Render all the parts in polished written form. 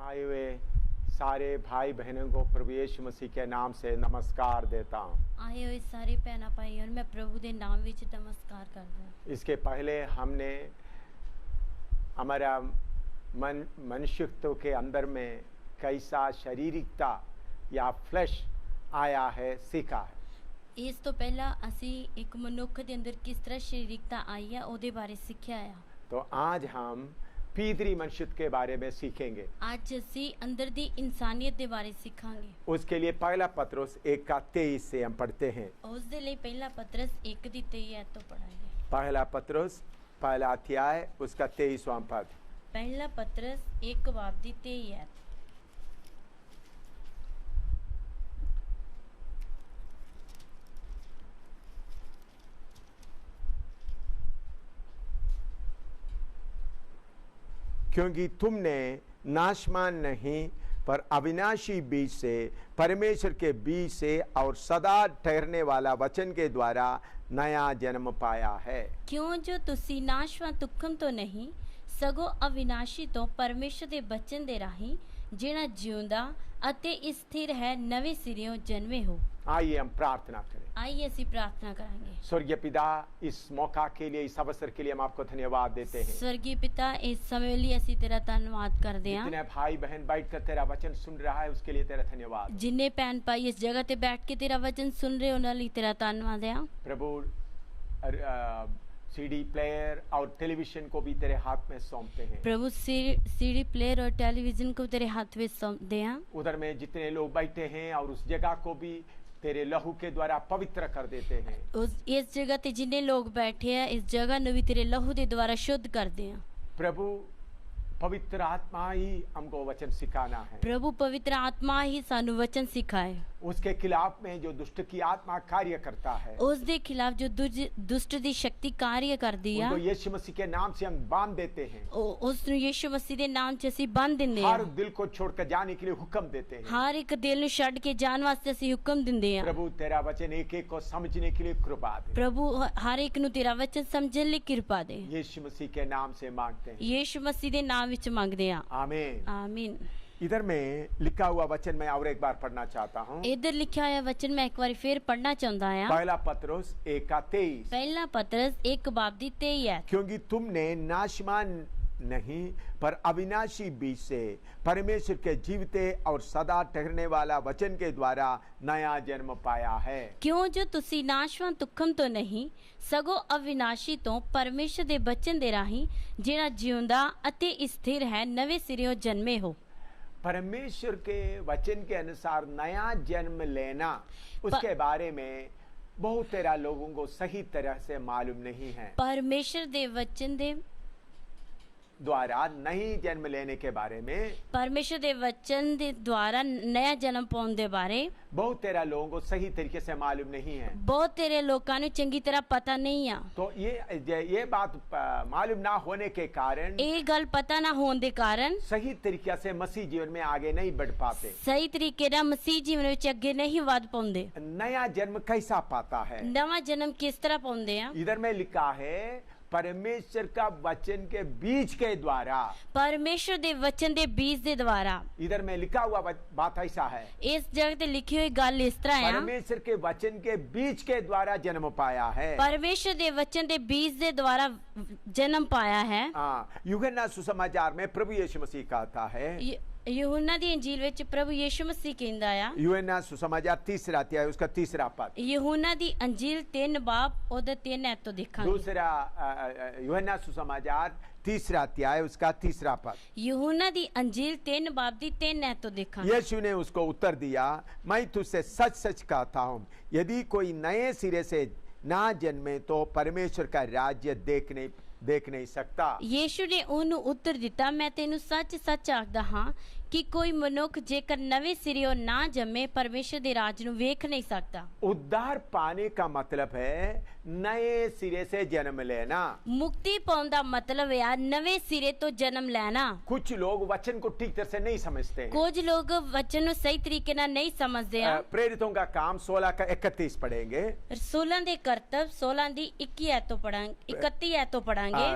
आए हुए सारे भाई बहनों को प्रभु यीशु मसीह के नाम से नमस्कार देता हूँ। आए हुए सारे भैन भाइयों मैं प्रभु के नाम विच नमस्कार करदा। इसके पहले हमने हमारा मनुष्यत्व के अंदर में कैसा शारीरिकता या फ्लैश आया है सीखा है। इस तो पहला असी एक मनुख के अंदर किस तरह शारीरिकता आई है ओदे बारे सीखा है। तो आज हम पीतरी मनुष्यत्व के बारे में सीखेंगे। आज असी अंदर दी इंसानियत के बारे सीखांगे। उसके लिए पहला पत्रोस 1:23 से हम पढ़ते हैं। उस दे लिए पहला पत्रस 1:23 तो पढ़ाएंगे। पहला पत्रोस पहला अध्याय उसका 23वां पद। पहला पत्रस 1:23। क्योंकि तुमने नाशमान नहीं पर अविनाशी बीज से परमेश्वर के बीज से और सदा ठहरने वाला वचन के द्वारा नया जन्म पाया है। क्यों जो तुसी नाशवान तुखम तो नहीं सगो अविनाशी तो परमेश्वर के बचन दे राही जिहड़ा जिउंदा अते स्थिर है नवे सिरियों जन्मे हो। आइए हम प्रार्थना करें। आइए असी प्रार्थना करेंगे। स्वर्गीय पिता, इस मौका के लिए, इस अवसर के लिए हम आपको धन्यवाद देते हैं। स्वर्गीय पिता, इस समय लिए असी तेरा धन्यवाद करते हैं। जितने भाई बहन बैठकर तेरा वचन सुन रहा है उसके लिए तेरा धन्यवाद। जिन्हें भैन भाई इस जगह ते बैठ के तेरा वचन सुन रहे उन्हें लिए तेरा धन्यवाद है। प्रभु सीडी प्लेयर और टेलीविजन को भी तेरे हाथ में सौंपते हैं। प्रभु सीडी प्लेयर और टेलीविजन को तेरे हाथ में सौंपते हैं। उधर में जितने लोग बैठे हैं और उस जगह को भी तेरे लहू के द्वारा पवित्र कर देते हैं। इस जगह ते जिन्हें लोग बैठे हैं इस जगह ने भी तेरे लहू के द्वारा शुद्ध कर दे। प्रभु पवित्र आत्मा ही हमको वचन सिखाना है। प्रभु पवित्र आत्मा ही सानू वचन सिखाए। उसके खिलाफ में जो दुष्ट की आत्मा कार्य करता है, उस दे खिलाफ जो दुष्ट दी शक्ति कार्य कर दिया, उनको यीशु मसीह के नाम से हम बांध देते हैं। उस यीशु मसीह के नाम से ਅਸੀਂ बांध ਦਿੰਦੇ हर दिल को छोड़कर जाने के लिए हुक्म देते हैं। हर एक दिल ਨੂੰ ਛੱਡ ਕੇ ਜਾਣ ਵਾਸਤੇ ਅਸੀਂ ਹੁਕਮ ਦਿੰਦੇ ਹਾਂ। प्रभु तेरा वचन एक एक को समझने के लिए कृपा दे। प्रभु हर एक ਨੂੰ तेरा वचन समझਣ ਲਈ ਕਿਰਪਾ ਦੇ। यीशु मसीह के नाम से मांगते हैं। यीशु मसीह के नाम ਵਿੱਚ ਮੰਗਦੇ ਹਾਂ। आमीन आमीन। इधर में लिखा हुआ वचन मैं और एक बार पढ़ना चाहता हूँ। इधर लिखा हुआ वचन मैं एक बार फिर पढ़ना चाहता हूँ। पहला पत्रोस 1:23। पहला पत्रस 1:23। क्योंकि तुमने नाशमान नहीं पर अविनाशी बीज से परमेश्वर के जीवते और सदा ठहरने वाला वचन के द्वारा नया जन्म पाया है। क्यों जो तुसी नाशवान तुखम तो नहीं सगो अविनाशी तो परमेश्वर के बचन दे राही जिहड़ा जिउंदा अते स्थिर है नवे सिरियों जन्मे हो। परमेश्वर के वचन के अनुसार नया जन्म लेना, उसके बारे में बहुत तेरा लोगों को सही तरह से मालूम नहीं है। परमेश्वर दे वचन दे द्वारा नई जन्म लेने के बारे में, परमेश्वर दे वचन दे द्वारा नया जन्म पाने दे बारे बहुत तेरा लोगों को सही तरीके से मालूम नहीं है। बहुत तेरे लोगों को चंगी तरह पता नहीं है। तो ये बात मालूम ना होने के कारण, ये गल पता ना होने के कारण सही तरीके से मसीह जीवन में आगे नहीं बढ़ पाते। सही तरीके ना मसीह जीवन में आगे नहीं बढ़ पाते। नया जन्म कैसा पाता है? नवा जन्म किस तरह पाते हैं? इधर में लिखा है परमेश्वर का वचन के बीज के द्वारा। परमेश्वर दे वचन दे बीज दे द्वारा। इधर में लिखा हुआ बात ऐसा है। इस जगह ते लिखी हुई गल इस तरह है, परमेश्वर के वचन के बीज के द्वारा जन्म पाया है। परमेश्वर दे वचन दे बीज दे द्वारा जन्म पाया है। यूहन्ना सुसमाचार में प्रभु यीशु मसीह कहता है, यूहन्ना दी इंजील विच प्रभु यीशु मसीह कहंदा आ। यूहन्ना सुसमाचार 3 अध्याय उसका 3 पद। यूहन्ना दी इंजील 3 बाब ओदा 3 ऐत तो देखांगे। दूसरा यूहन्ना सुसमाचार 3 अध्याय उसका 3 पद। यूहन्ना दी इंजील 3 बाब दी 3 ऐत तो देखांगे। यीशु ने उसको उत्तर दिया, मैं तुझसे सच सच कहता हूँ, यदि कोई नए सिरे से ना जन्मे तो परमेश्वर का राज्य देख नहीं सकता। यीशु ने उन्हें उत्तर दिता, मैं तेनू सच सच आखदा हाँ कि कोई मनुख जेकर नवे सिरियों ना जमे परमेश्वर दे राज नू वेख नहीं सकता। उद्धार पाने का मतलब है नए सिरे से जन्म लेना। मुक्ति पाने का मतलब है नवे सिरे तो जन्म लेना। कुछ लोग वचन को ठीक तरह से नहीं समझते हैं। कुछ लोग वचन को सही तरीके ना नहीं समझते हैं। प्रेरितों का काम 16:31 पढ़ेंगे। 16 दे करतब 16 दी 21 ऐतों पढ़ांगे, 31 ऐतों पढ़ांगे।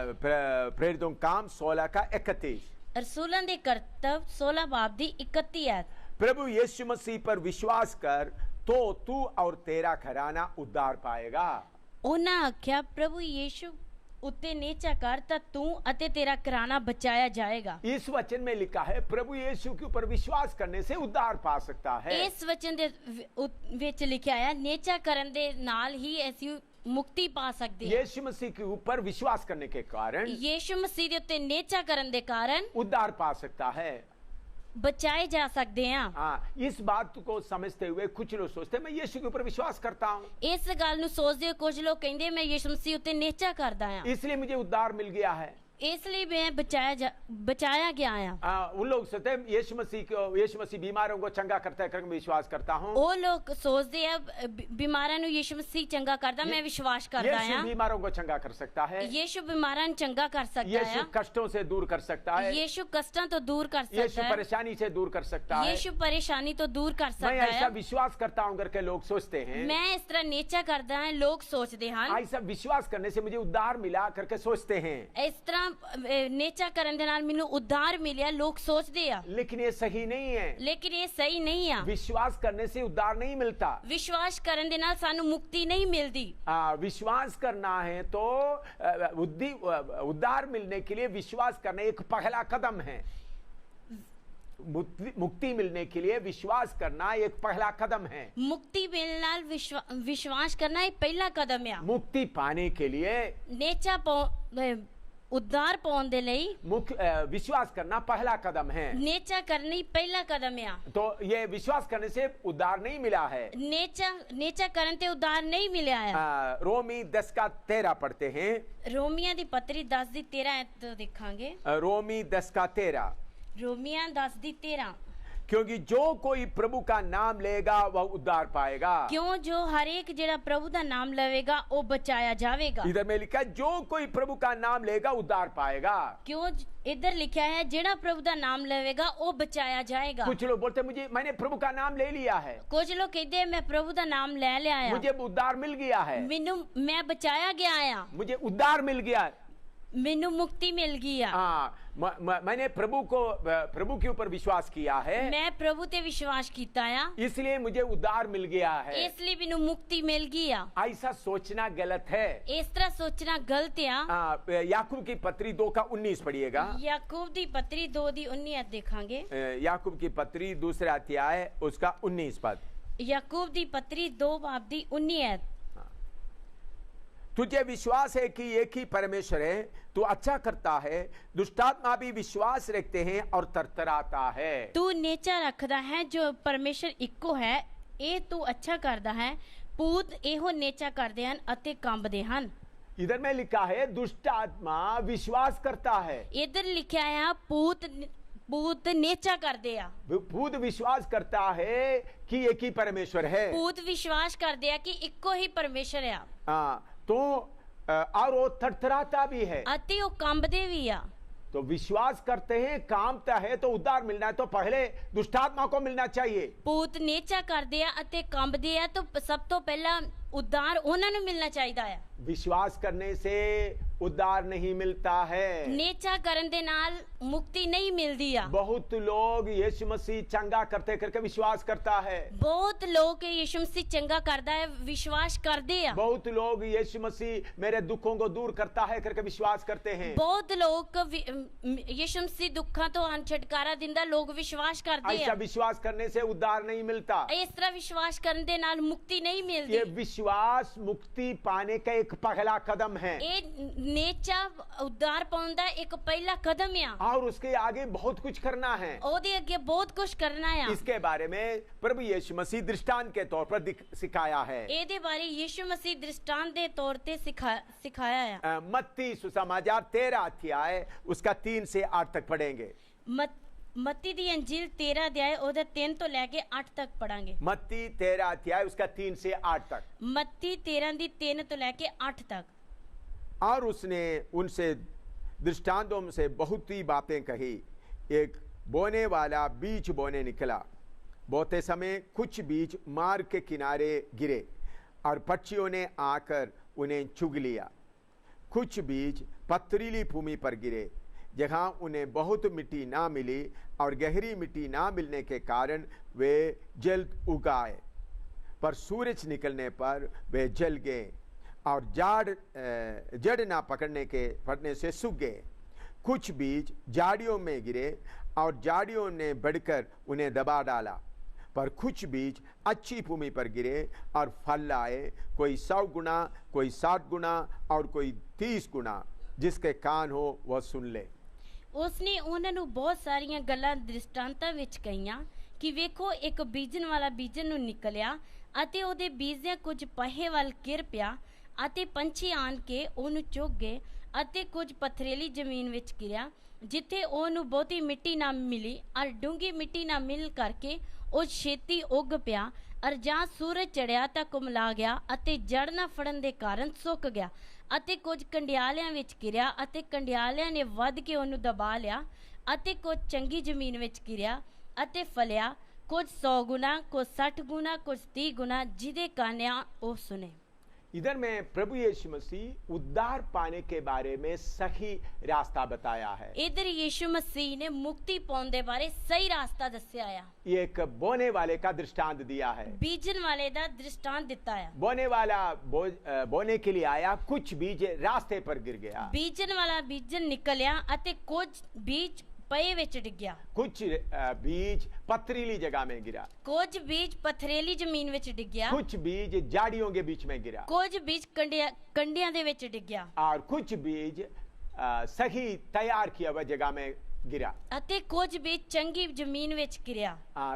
प्रेरितों काम 16:31। रसूलन दे करतब 16 बाब दी 31 आयत। प्रभु यीशु मसीह पर विश्वास कर तो तू और तेरा घराना उद्धार पाएगा। ਉਹਨਾਂ ਆਖਿਆ ਪ੍ਰਭੂ ਯੀਸ਼ੂ ਉੱਤੇ ਨੇਚਾ ਕਰ ਤਾਂ ਤੂੰ ਅਤੇ ਤੇਰਾ ਘਰਾਨਾ ਬਚਾਇਆ ਜਾਏਗਾ। इस वचन में लिखा है प्रभु यीशु के ऊपर विश्वास करने से उद्धार पा सकता है। ਇਸ ਵਚਨ ਦੇ ਵਿੱਚ ਲਿਖਿਆ ਹੈ ਨੇਚਾ ਕਰਨ ਦੇ ਨਾਲ ਹੀ ਅਸੀਂ ਮੁਕਤੀ ਪਾ ਸਕਦੇ ਹਾਂ। यीशु मसीह के ऊपर विश्वास करने के कारण ਯੀਸ਼ੂ ਮਸੀਹ ਦੇ ਉੱਤੇ ਨੇਚਾ ਕਰਨ ਦੇ ਕਾਰਨ उद्धार पा सकता है। बचाए जा सकते हैं। हाँ, इस बात को समझते हुए कुछ लोग सोचते हैं मैं यीशु के ऊपर विश्वास करता हूँ, इस गल ਨੂੰ ਸੋਚਦੇ ਕੁਝ ਲੋਕ ਕਹਿੰਦੇ ਮੈਂ ਯਿਸੂ ਮਸੀਹ ਉੱਤੇ ਨੇਚਾ ਕਰਦਾ ਹਾਂ, इसलिए मुझे उद्धार मिल गया है। इसलिए मैं बचाया गया आया। उन लोग सोचते हैं यीशु मसीह बीमारों को चंगा करता है करके मैं विश्वास करता हूँ। वो लोग सोचते हैं बीमारां नु यीशु मसीह चंगा करदा, मैं विश्वास करदा यीशु हां। बीमारों को चंगा कर सकता है, यीशु बीमारां नु चंगा कर सकता है, यीशु कष्टों से दूर कर सकता है, यीशु कष्टों तो दूर कर सकता है, यीशु परेशानी से दूर कर सकता है, यीशु परेशानी तो दूर कर सकता मैं है। ऐसा विश्वास करता हूँ करके लोग सोचते हैं। मैं इस तरह नेचा करदा है, लोग सोचते हैं ऐसा विश्वास करने से मुझे उद्धार मिला करके सोचते हैं। इस तरह नेचा करन दे नाल मैनू उद्धार मिलिया, लोग सोचते हैं, लेकिन ये सही नहीं है। लेकिन ये सही नहीं है। विश्वास करने से उद्धार नहीं मिलता। विश्वास करन दे नाल सानू मुक्ति नहीं मिलती। विश्वास करना है तो उद्धार मिलने के लिए विश्वास करना एक पहला कदम है। मुक्ति मिलने के लिए विश्वास करना एक पहला कदम है। मुक्ति मिलने नाल विश्वास करना एक पहला कदम है। मुक्ति पाने के लिए नेचा उद्धार पाउण दे लई विश्वास करना पहला कदम है। नेचा करनी पहला कदम है। तो ये विश्वास करने से उद्धार नहीं मिला है। नेचा करन ते उद्धार नहीं मिला है। रोमी 10:13 पढ़ते हैं। रोमिया दी पत्री 10:13 तो दिखांगे। रोमी 10:13। रोमिया 10:13। क्योंकि जो कोई प्रभु का नाम लेगा वह उद्धार पाएगा। क्यों जो हर एक जेड़ा प्रभु का नाम लेगा वो बचाया जाएगा। इधर में लिखा है जो कोई प्रभु का नाम लेगा उद्धार पाएगा। क्यों इधर लिखा है जेड़ा प्रभु का नाम लेगा वो बचाया जाएगा। कुछ लोग बोलते मैंने प्रभु का नाम ले लिया है। कुछ लोग कहते हैं मैं प्रभु का नाम ले लिया है, मुझे उद्धार मिल गया है, मैं बचाया गया आया, मुझे उद्धार मिल गया, मैनू मुक्ति मिल गई। मैंने प्रभु के ऊपर विश्वास किया है, मैं प्रभु ते विश्वास किया है, इसलिए मुझे उद्धार मिल गया है, इसलिए मैनू मुक्ति मिल गई। ऐसा सोचना गलत है। इस तरह सोचना गलत है। याकूब की पत्री 2:19 पढ़िएगा। याकूब की पत्री 2:19 देखांगे। याकूब की पत्री दूसरा अध्याय उसका 19 पद। याकूब की पत्री 2:19। तुझे विश्वास है कि एक ही परमेश्वर है, तू अच्छा करता है, दुष्टात्मा भी विश्वास रखते हैं और तरतराता है। तू नेचा रखदा है जो परमेश्वर इक्को है, ए तू अच्छा करदा है, पूत एहो नेचा करदे हन अते कंबदे हन। इधर में लिखा है दुष्ट आत्मा विश्वास करता है, इधर लिखा है पूत नेचा करदे आ। पूत विश्वास करता है कि एक ही परमेश्वर है, पूत विश्वास करदे आ कि इक्को ही परमेश्वर है। तो और वो थरथराता भी है, अति वो कांबदे भी आ। तो विश्वास करते हैं, कांपता है, तो उद्धार मिलना है तो पहले दुष्टात्मा को मिलना चाहिए। पूत नेचा करदे आ अते कांबदे आ तो सब तो पहला उद्धार उन्हां नूं मिलना चाहिदा है। विश्वास करने से उद्धार नहीं मिलता है, नेचा करन दे नाल मुक्ति नहीं मिलदी आ। बहुत लोग यीशु मसीह चंगा करते करके विश्वास करता है, बहुत लोग यीशु मसीह चंगा करदा है विश्वास करदे आ। बहुत लोग यीशु मसीह मेरे दुखों को दूर करता है करके विश्वास करते हैं। बहुत लोग यीशु मसीह दुखों तो छुटकारा दिंदा लोग विश्वास करदे आ। ऐसा विश्वास करने से उद्धार नहीं मिलता। इस तरह विश्वास करन दे नाल मुक्ति नहीं मिलदी। ये विश्वास मुक्ति पाने का एक पहला कदम है। नेचा उद्धार पाउण दा एक पहला कदम है, और उसके आगे बहुत कुछ करना है। ओदे आगे बहुत कुछ करना है। इसके बारे में प्रभु यीशु मसीह दृष्टांत के तौर पर सिखाया है। एदे बारे यीशु मसीह दृष्टांत दे तौर पे सिखाया है। मत्ती सुसमाचार 13 अध्याय उसका 3 से 8 तक पढ़ेंगे। मत्ती दी अंजील 13 अध्याय ओदे 3 तो लेके 8 तक पढ़ांगे। मत्ती 13 अध्याय उसका 3 से 8 तक। मत्ती 13 दी 3 तो लेके 8 तक। और उसने उनसे दृष्टांतों से बहुत ही बातें कही। एक बोने वाला बीज बोने निकला, बोते समय कुछ बीज मार्ग के किनारे गिरे और पक्षियों ने आकर उन्हें चुग लिया। कुछ बीज पथरीली भूमि पर गिरे, जहाँ उन्हें बहुत मिट्टी ना मिली और गहरी मिट्टी ना मिलने के कारण वे जल्द उगाए, पर सूरज निकलने पर वे जल गए और जड़ ना पड़ने से सूख गए। कुछ बीज झाड़ियों में गिरे और झाड़ियों ने बढ़कर उन्हें दबा डाला, पर कुछ बीज अच्छी भूमि पर गिरे और फल लाए, कोई 100 गुना, कोई 60 गुना और कोई 30 गुना। जिसके कान हो वह सुन ले। ਉਸਨੇ ਉਹਨਾਂ ਨੂੰ ਬਹੁਤ ਸਾਰੀਆਂ ਗੱਲਾਂ ਦ੍ਰਿਸ਼ਟਾਂਤਾਂ ਵਿੱਚ ਕਹੀਆਂ ਕਿ ਵੇਖੋ, ਇੱਕ ਬੀਜਣ ਵਾਲਾ ਬੀਜਣ ਨੂੰ ਨਿਕਲਿਆ ਅਤੇ ਉਹਦੇ ਬੀਜਦਿਆਂ ਕੁਝ ਪਹੇ ਵੱਲ ਗਿਰ ਪਿਆ ਅਤੇ ਪੰਛੀ ਆਣ ਕੇ ਉਹਨੂੰ ਚੁੱਕ ਗਏ, ਅਤੇ ਕੁਝ ਪਥਰੀਲੀ ਜ਼ਮੀਨ ਵਿੱਚ ਗਿਰਿਆ ਜਿੱਥੇ ਉਹਨੂੰ ਬਹੁਤੀ ਮਿੱਟੀ ਨਾ ਮਿਲੀ ਔਰ ਡੂੰਘੀ ਮਿੱਟੀ ਨਾ ਮਿਲ ਕਰਕੇ ਉਹ ਛੇਤੀ ਉੱਗ ਪਿਆ ਔਰ ਜਾਂ ਸੂਰਜ ਚੜਿਆ ਤਾਂ ਕੁਮਲਾ ਗਿਆ ਅਤੇ ਜੜ ਨਾ ਫੜਨ ਦੇ ਕਾਰਨ ਸੁੱਕ ਗਿਆ। ਅਤੇ ਕੁਝ ਕੰਡਿਆਲਿਆਂ ਵਿੱਚ ਗਿਰਿਆ ਅਤੇ ਕੰਡਿਆਲਿਆਂ ਨੇ ਵੱਧ ਕੇ ਉਹਨੂੰ ਦਬਾ ਲਿਆ, ਅਤੇ ਕੁਝ ਚੰਗੀ ਜ਼ਮੀਨ ਵਿੱਚ ਗਿਰਿਆ ਅਤੇ ਫਲਿਆ, ਕੁਝ 100 ਗੁਣਾ, ਕੁਝ 60 ਗੁਣਾ, ਕੁਝ 30 ਗੁਣਾ, ਜਿਹਦੇ ਕਾਨਿਆਂ ਉਹ ਸੁਨੇ। इधर में प्रभु यीशु मसीह उद्धार पाने के बारे में सही रास्ता बताया है। इधर यीशु मसीह ने मुक्ति पाने के बारे सही रास्ता दस्या है। ये एक बोने वाले का दृष्टांत दिया है, बीजन वाले दा दृष्टांत दिता है। बोने वाला बोने के लिए आया, कुछ बीज रास्ते पर गिर गया। बीजन वाला बीजन निकलिया अते कुछ बीज पए विच डिग्या, कुछ बीज पथरीली जगह में गिरा, कुछ बीज पथरेली जमीन विच डिग्या, कुछ बीज झाड़ियों के बीच में गिरा, कुछ बीज कंडियां दे विच डिग्या और कुछ बीज सही तैयार किया हुआ जगह में गिरा, अते कुछ बीज चंगी जमीन विच गिरिया।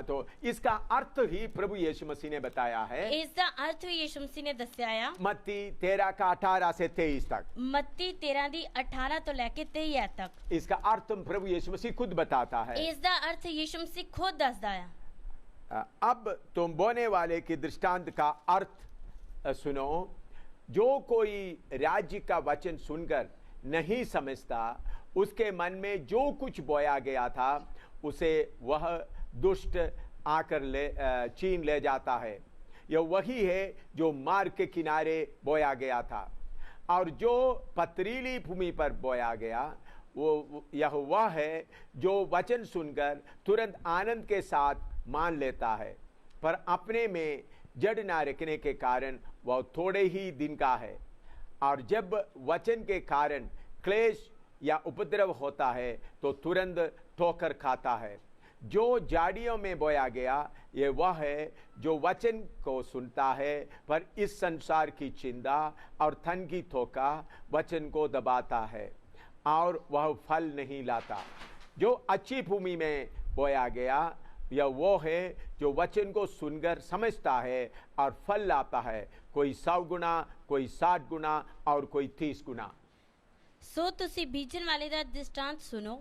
तो इसका अर्थ ही प्रभु यीशु मसीह ने बताया है। इसका अर्थ यीशु मसीह ने दस्या मत्ती 13 का 18 से 23 तक। मत्ती 13 दी 18 तो लेके 23 तक। इसका अर्थ प्रभु यीशु मसीह खुद बताता है। इसका अर्थ यीशु मसीह खुद दसदा है। अब तुम बोने वाले की दृष्टांत का अर्थ सुनो। जो कोई राज्य का वचन सुनकर नहीं समझता, उसके मन में जो कुछ बोया गया था उसे वह दुष्ट आकर छीन ले जाता है। यह वही है जो मार्ग के किनारे बोया गया था, और जो पथरीली भूमि पर बोया गया यह वह है जो वचन सुनकर तुरंत आनंद के साथ मान लेता है, पर अपने में जड़ ना रखने के कारण वह थोड़े ही दिन का है, और जब वचन के कारण क्लेश या उपद्रव होता है तो तुरंत ठोकर खाता है। जो झाड़ियों में बोया गया ये वह है जो वचन को सुनता है, पर इस संसार की चिंता और थन की थोका वचन को दबाता है और वह फल नहीं लाता। जो अच्छी भूमि में बोया गया यह वो है जो वचन को सुनकर समझता है और फल लाता है, कोई 100 गुना, कोई 60 गुना और कोई 30 गुना। सो तुसी बीजन वाले दा दृष्टांत सुनो।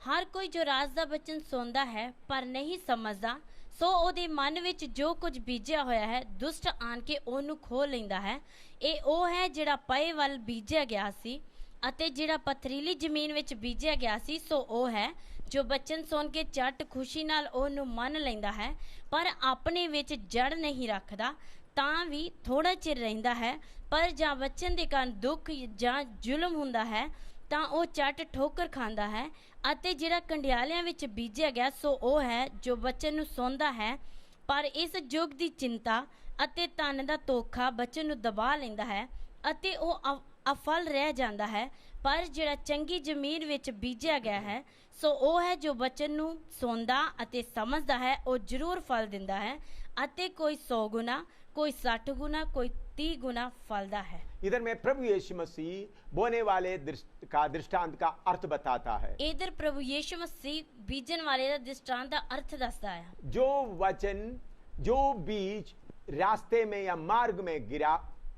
हर कोई जो राज दा बचन सुनदा है पर नहीं समझदा, सो ओदे मन विच जो कुछ बीजिया होया है दुष्ट आन के ओनू खो लैंदा है। ए ओ है जिहड़ा पए वल बीजिया गया सी, अते जिहड़ा पथरीली जमीन विच बीजिया गया सी सो ओ है जो बचन सुन के झट खुशी नाल ओनू मन लैंदा है, पर अपने विच जड़ नहीं रखदा, ਤਾਂ ਵੀ ਥੋੜਾ ਚਿਰ ਰਹਿੰਦਾ ਹੈ। ਪਰ ਜਾਂ ਵਚਨ ਦੇ ਕਾਰਨ ਦੁੱਖ ਜਾਂ ਜ਼ੁਲਮ ਹੁੰਦਾ ਹੈ ਤਾਂ ਉਹ ਝੱਟ ਠੋਕਰ ਖਾਂਦਾ ਹੈ। ਅਤੇ ਜਿਹੜਾ ਕੰਡਿਆਲਿਆਂ ਵਿੱਚ ਬੀਜਿਆ ਗਿਆ ਸੋ ਉਹ ਹੈ ਜੋ ਵਚਨ ਨੂੰ ਸੁਣਦਾ ਹੈ, ਪਰ ਇਸ ਯੁੱਗ ਦੀ ਚਿੰਤਾ ਅਤੇ ਧਨ ਦਾ ਧੋਖਾ ਵਚਨ ਨੂੰ ਦਬਾ ਲੈਂਦਾ ਹੈ ਅਤੇ ਉਹ ਅਫਲ ਰਹਿ ਜਾਂਦਾ ਹੈ। ਪਰ ਜਿਹੜਾ ਚੰਗੀ ਜ਼ਮੀਨ ਵਿੱਚ ਬੀਜਿਆ ਗਿਆ ਹੈ ਸੋ ਉਹ ਹੈ ਜੋ ਵਚਨ ਨੂੰ ਸੁਣਦਾ ਅਤੇ ਸਮਝਦਾ ਹੈ, ਉਹ ਜ਼ਰੂਰ ਫਲ ਦਿੰਦਾ ਹੈ ਅਤੇ ਕੋਈ 100 ਗੁਣਾ, कोई 60 गुना, कोई 30 गुना फलदा है। इधर में प्रभु यीशु मसीह बोने वाले का दृष्टांत का अर्थ बताता है। इधर प्रभु यीशु मसीह बीजन वाले का दृष्टांत का अर्थ दसदा है। जो वचन, जो बीज रास्ते में या मार्ग में गिरा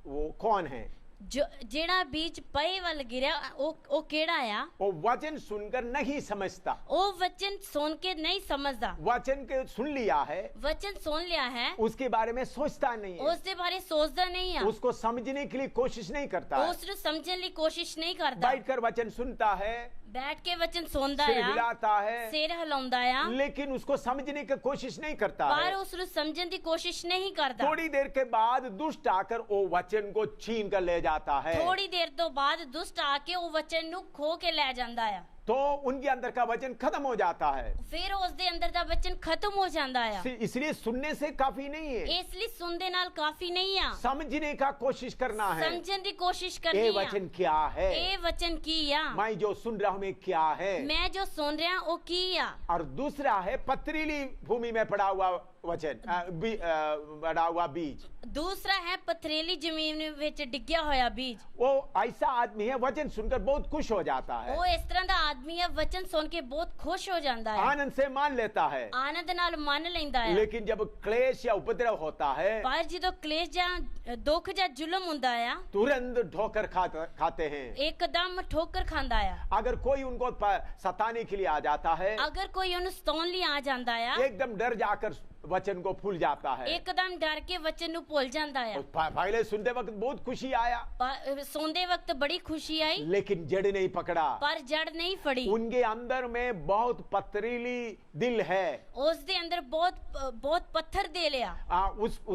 वो कौन है? जो जेड़ा बीज पए वल गिरा ओ केड़ा आ? वो वचन सुनकर नहीं समझता। ओ वचन सुन के नहीं समझदा। वचन के सुन लिया है, वचन सुन लिया है, उसके बारे में सोचता नहीं है, उसके बारे सोचदा नहीं है, उसको समझने के लिए कोशिश नहीं करता है, उसको समझने की कोशिश नहीं करता। बैठकर वचन सुनता है, बैठ के वचन सुनदा सिर है, हिलाता है, सिर हिलाਉਂਦਾ है, लेकिन उसको समझने की कोशिश नहीं करता है। पर उसको समझने की कोशिश नहीं करता। थोड़ी देर के बाद दुष्ट आकर वो वचन को छीन कर ले जाता है। थोड़ी देर तो बाद दुष्ट आके वो वचन नु खो के ले जांदा है। तो उनके अंदर का वचन खत्म हो जाता है। ਫਿਰ ਉਸ ਦੇ ਅੰਦਰ ਦਾ ਵਚਨ ਖਤਮ ਹੋ ਜਾਂਦਾ ਆ। इसलिए सुनने से काफी नहीं है, ਇਸ ਲਈ ਸੁਣਦੇ ਨਾਲ ਕਾਫੀ ਨਹੀਂ ਆ, समझने का कोशिश करना है। ਸਮਝਣ ਦੀ ਕੋਸ਼ਿਸ਼ ये ਕਰਨੀ ਆ। वचन क्या है, ਇਹ ਵਚਨ ਕੀ ਆ, मैं जो सुन रहा हूं मैं क्या है। ਮੈਂ ਜੋ ਸੁਣ ਰਿਹਾ ਉਹ ਕੀ ਆ। और दूसरा है पथरीली भूमि में पड़ा हुआ वचन, पड़ा हुआ बीज। ਦੂਸਰਾ ਹੈ ਪਥਰੀਲੀ ਜ਼ਮੀਨ ਵਿੱਚ ਡਿੱਗਿਆ ਹੋਇਆ ਬੀਜ। वो ऐसा आदमी है वचन सुनकर बहुत खुश हो जाता है, ਉਹ ਇਸ ਤਰ੍ਹਾਂ ਦਾ ਆਦਮੀ ਹੈ ਵਚਨ ਸੁਣ ਕੇ ਬਹੁਤ ਖੁਸ਼ ਹੋ ਜਾਂਦਾ ਹੈ, आनंद से मान लेता है। ਆਨੰਦ ਨਾਲ ਮੰਨ ਲੈਂਦਾ ਹੈ। लेकिन जब क्लेश या उपद्रव होता है ਪਰ ਜਦੋਂ ਕਲੇਸ਼ ਜਾਂ ਦੁੱਖ ਜਾਂ ਜ਼ੁਲਮ ਹੁੰਦਾ ਆ तुरंत ठोकर खाते हैं। ਇੱਕਦਮ ਠੋਕਰ ਖਾਂਦਾ ਆ। अगर कोई उनको सताने के लिए आ जाता है, ਅਗਰ ਕੋਈ ਉਹਨੂੰ ਸਤਾਉਣ ਲਈ ਆ ਜਾਂਦਾ ਆ एकदम डर जाकर वचन को भूल जाता है। ਇੱਕਦਮ ਡਰ ਕੇ ਵਚਨ ਨੂੰ ਭੁੱਲ ਜਾਂਦਾ ਆ। पहले सुनते वक्त बहुत खुशी आया, ਸੌਂਦੇ ਵਕਤ ਬੜੀ ਖੁਸ਼ੀ ਆਈ लेकिन जड़ नहीं पकड़ा। ਪਰ ਜੜ ਨਹੀਂ ਫੜੀ। उनके अंदर में बहुत पथरीली दिल है, ਉਸ ਦੇ ਅੰਦਰ ਬਹੁਤ ਪੱਥਰ ਦੇ ਲਿਆ।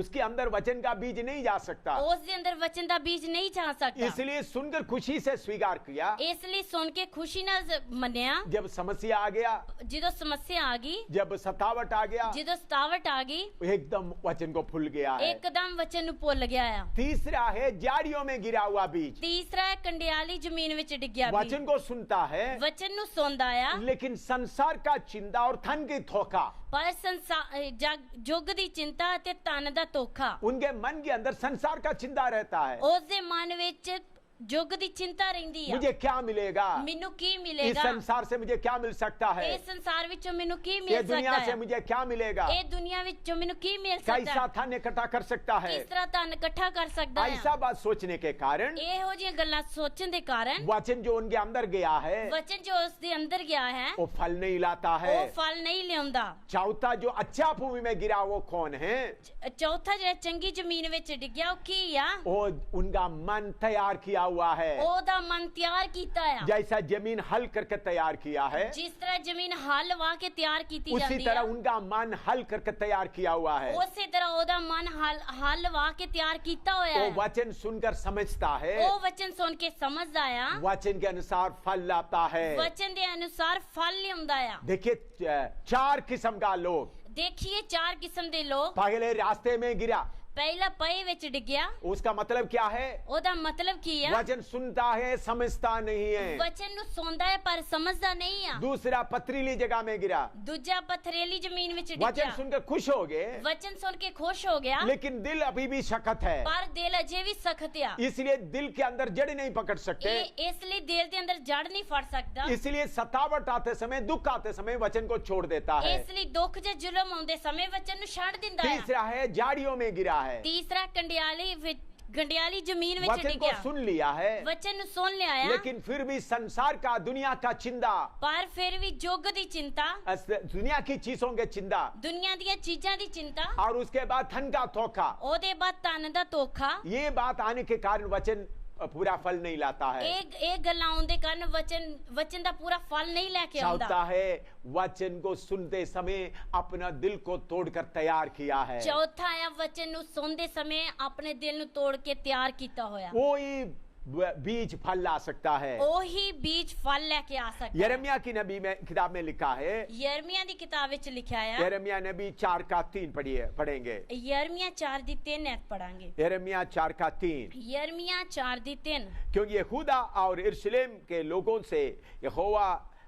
उसके अंदर वचन का बीज नहीं जा सकता। ਉਸ ਦੇ ਅੰਦਰ ਵਚਨ ਦਾ ਬੀਜ ਨਹੀਂ ਜਾ ਸਕਦਾ। इसलिए सुनकर खुशी से स्वीकार किया। ਇਸ ਲਈ ਸੁਣ ਕੇ ਖੁਸ਼ੀ ਨਾਲ ਮੰਨਿਆ। जब समस्या आ गया, ਜਦੋਂ ਸਮੱਸਿਆ ਆ ਗਈ, जब सतावट आ गया, ਜਦੋਂ ਸਤਾਵਟ आ गई, एकदम वचन को भूल गया है। ਇੱਕਦਮ ਵਚਨ ਨੂੰ ਭੁੱਲ ਗਿਆ ਆ। तीसरा है झाड़ियों में गिरा हुआ बीज। ਤੀਸਰਾ ਹੈ ਕੰਡਿਆਲੀ ਜ਼ਮੀਨ ਵਿੱਚ ਡਿੱਗਿਆ ਬੀਜ। वचन को सुनता है, ਵਚਨ ਨੂੰ ਸੁਣਦਾ ਆ लेकिन संसार का चिंता और धन की धोखा ਪਰ ਜੁਗ ਦੀ ਚਿੰਤਾ ਅਤੇ ਧਨ ਦਾ ਧੋਖਾ उनके मन के अंदर संसार का चिंता रहता है। ਉਸ ਦੇ ਮਨ ਵਿੱਚ ਜੁਗ ਦੀ ਚਿੰਤਾ ਰਹਿੰਦੀ ਆ। मुझे क्या मिलेगा, ਮੈਨੂੰ ਕੀ इस ਮਿਲੇਗਾ, संसार से मुझे क्या मिल सकता है, ਇਸ ਸੰਸਾਰ ਵਿੱਚੋਂ ਮੈਨੂੰ ਕੀ ये ਮਿਲ दुनिया ਸਕਦਾ से ਹੈ, मुझे क्या मिलेगा, ਇਹ ਦੁਨੀਆ ਵਿੱਚੋਂ ਮੈਨੂੰ ਕੀ ਮਿਲ ਸਕਦਾ कैसा ਹੈ, धन इकट्ठा कर सकता है। ਕਿਸ ਤਰ੍ਹਾਂ ਧਨ ਇਕੱਠਾ ਕਰ ਸਕਦਾ ਹੈ। ऐसा बात सोचने के कारण ਇਹੋ ਜਿਹੀਆਂ ਗੱਲਾਂ ਸੋਚਣ ਦੇ ਕਾਰਨ वचन जो उनके अंदर गया है ਵਚਨ ਜੋ ਉਸ ਦੇ ਅੰਦਰ ਗਿਆ ਹੈ वो फल नहीं लाता है। ਉਹ ਫਲ ਨਹੀਂ ਲਿਆਉਂਦਾ। चौथा जो अच्छा भूमि में गिरा वो कौन है, ਚੌਥਾ ਜਿਹੜਾ ਚੰਗੀ ਜ਼ਮੀਨ ਵਿੱਚ ਡਿੱਗਿਆ ਉਹ ਕੀ ਆ, वो उनका मन तैयार किया हुआ है। ਉਹਦਾ ਮਨ ਤਿਆਰ ਕੀਤਾ ਆ। जैसा जमीन हल करके तैयार किया है, ਜਿਸ ਤਰ੍ਹਾਂ ਜ਼ਮੀਨ ਹਲ ਵਾ ਕੇ ਤਿਆਰ ਕੀਤੀ उसी ਜਾਂਦੀ तरह ਹੈ उनका मन हल करके तैयार किया हुआ है। ਉਸੇ ਤਰ੍ਹਾਂ ਉਹਦਾ ਮਨ ਹਲ ਵਾ ਕੇ ਤਿਆਰ ਕੀਤਾ ਹੋਇਆ वो ਹੈ। वचन सुनकर समझता है, ਉਹ ਵਚਨ ਸੁਣ ਕੇ ਸਮਝਦਾ ਆ, वचन के अनुसार फल लाता है। ਵਚਨ ਦੇ ਅਨੁਸਾਰ ਫਲ ਲਿਆਉਂਦਾ ਆ। देखिए 4 किस्म का लोग, ਦੇਖੀਏ 4 ਕਿਸਮ ਦੇ ਲੋਕ। पहले रास्ते में गिरा, ਪਹਿਲਾ ਪਏ ਵਿੱਚ ਡਿੱਗਿਆ। उसका मतलब क्या है, ਉਹਦਾ ਮਤਲਬ ਕੀ ਆ, वचन सुनता है समझता नहीं है। ਵਚਨ ਨੂੰ ਸੁਣਦਾ ਹੈ ਪਰ ਸਮਝਦਾ ਨਹੀਂ ਆ। दूसरा पथरीली जगह में गिरा, ਦੂਜਾ ਪਥਰੇਲੀ ਜ਼ਮੀਨ ਵਿੱਚ वचन ਡਿੱਗਿਆ। सुनकर खुश हो गए, ਵਚਨ ਸੁਣ ਕੇ ਖੁਸ਼ ਹੋ ਗਿਆ लेकिन दिल अभी भी सख्त है, ਪਰ ਦਿਲ ਅਜੇ ਵੀ ਸਖਤ ਆ। इसलिए दिल के अंदर जड़ नहीं पकड़ सकते। ਇਸ ਲਈ ਦਿਲ ਦੇ ਅੰਦਰ ਜੜ ਨਹੀਂ ਫੜ ਸਕਦਾ। इसलिए सतावट आते समय, दुख आते समय वचन को छोड़ देता है। ਇਸ ਲਈ ਦੁੱਖ ਜਾਂ ਜ਼ੁਲਮ ਆਉਂਦੇ ਸਮੇਂ ਵਚਨ ਨੂੰ ਛੱਡ ਦਿੰਦਾ ਹੈ। तीसरा है झाड़ियों में गिरा है, ਤੀਸਰਾ ਗੰਡਿਆਲੀ ਜ਼ਮੀਨ ਵਿੱਚ वचन को ਡਿੱਗਿਆ। सुन लिया है, ਵਚਨ ਨੂੰ ਸੁਣ ਲਿਆ ਆ लेकिन फिर भी संसार का, दुनिया का चिंता, ਪਰ ਫਿਰ ਵੀ ਜੁਗ ਦੀ ਚਿੰਤਾ, दुनिया की चीजों के चिंता, ਦੁਨੀਆ ਦੀਆਂ ਚੀਜ਼ਾਂ ਦੀ ਚਿੰਤਾ, और उसके बाद धन का धोखा, ਉਹਦੇ ਬਾਅਦ ਧਨ ਦਾ ਧੋਖਾ। ये बात आने के कारण वचन पूरा फल नहीं लाता है। ਇਹ ਗੱਲਾਂ ਆਉਣ ਦੇ ਕਾਰਨ ਵਚਨ ਦਾ ਪੂਰਾ ਫਲ ਨਹੀਂ ਲੈ ਕੇ ਆਉਂਦਾ। चौथा है वचन को सुनते समय अपना दिल को तोड़कर तैयार किया है। ਚੌਥਾ ਆ ਵਚਨ ਨੂੰ ਸੁਣਦੇ ਸਮੇਂ ਆਪਣੇ ਦਿਲ ਨੂੰ ਤੋੜ ਕੇ ਤਿਆਰ ਕੀਤਾ ਹੋਇਆ। कोई बीज फल ला सकता है। ਉਹੀ ਬੀਜ ਫਲ ਲੈ ਕੇ ਆ ਸਕਦਾ। यिर्मयाह की नबी में किताब में लिखा है, ਯਰਮੀਆ ਦੀ ਕਿਤਾਬ ਵਿੱਚ ਲਿਖਿਆ ਆ। यिर्मयाह नबी 4:3 पढ़ेंगे। ਯਰਮੀਆ 4 ਦੀ 3 ਐਤ ਪੜਾਂਗੇ। यिर्मयाह 4:3, यिर्मयाह 4 ਦੀ 3। क्योंकि यहूदा और यरूशलेम के लोगों से यहोवा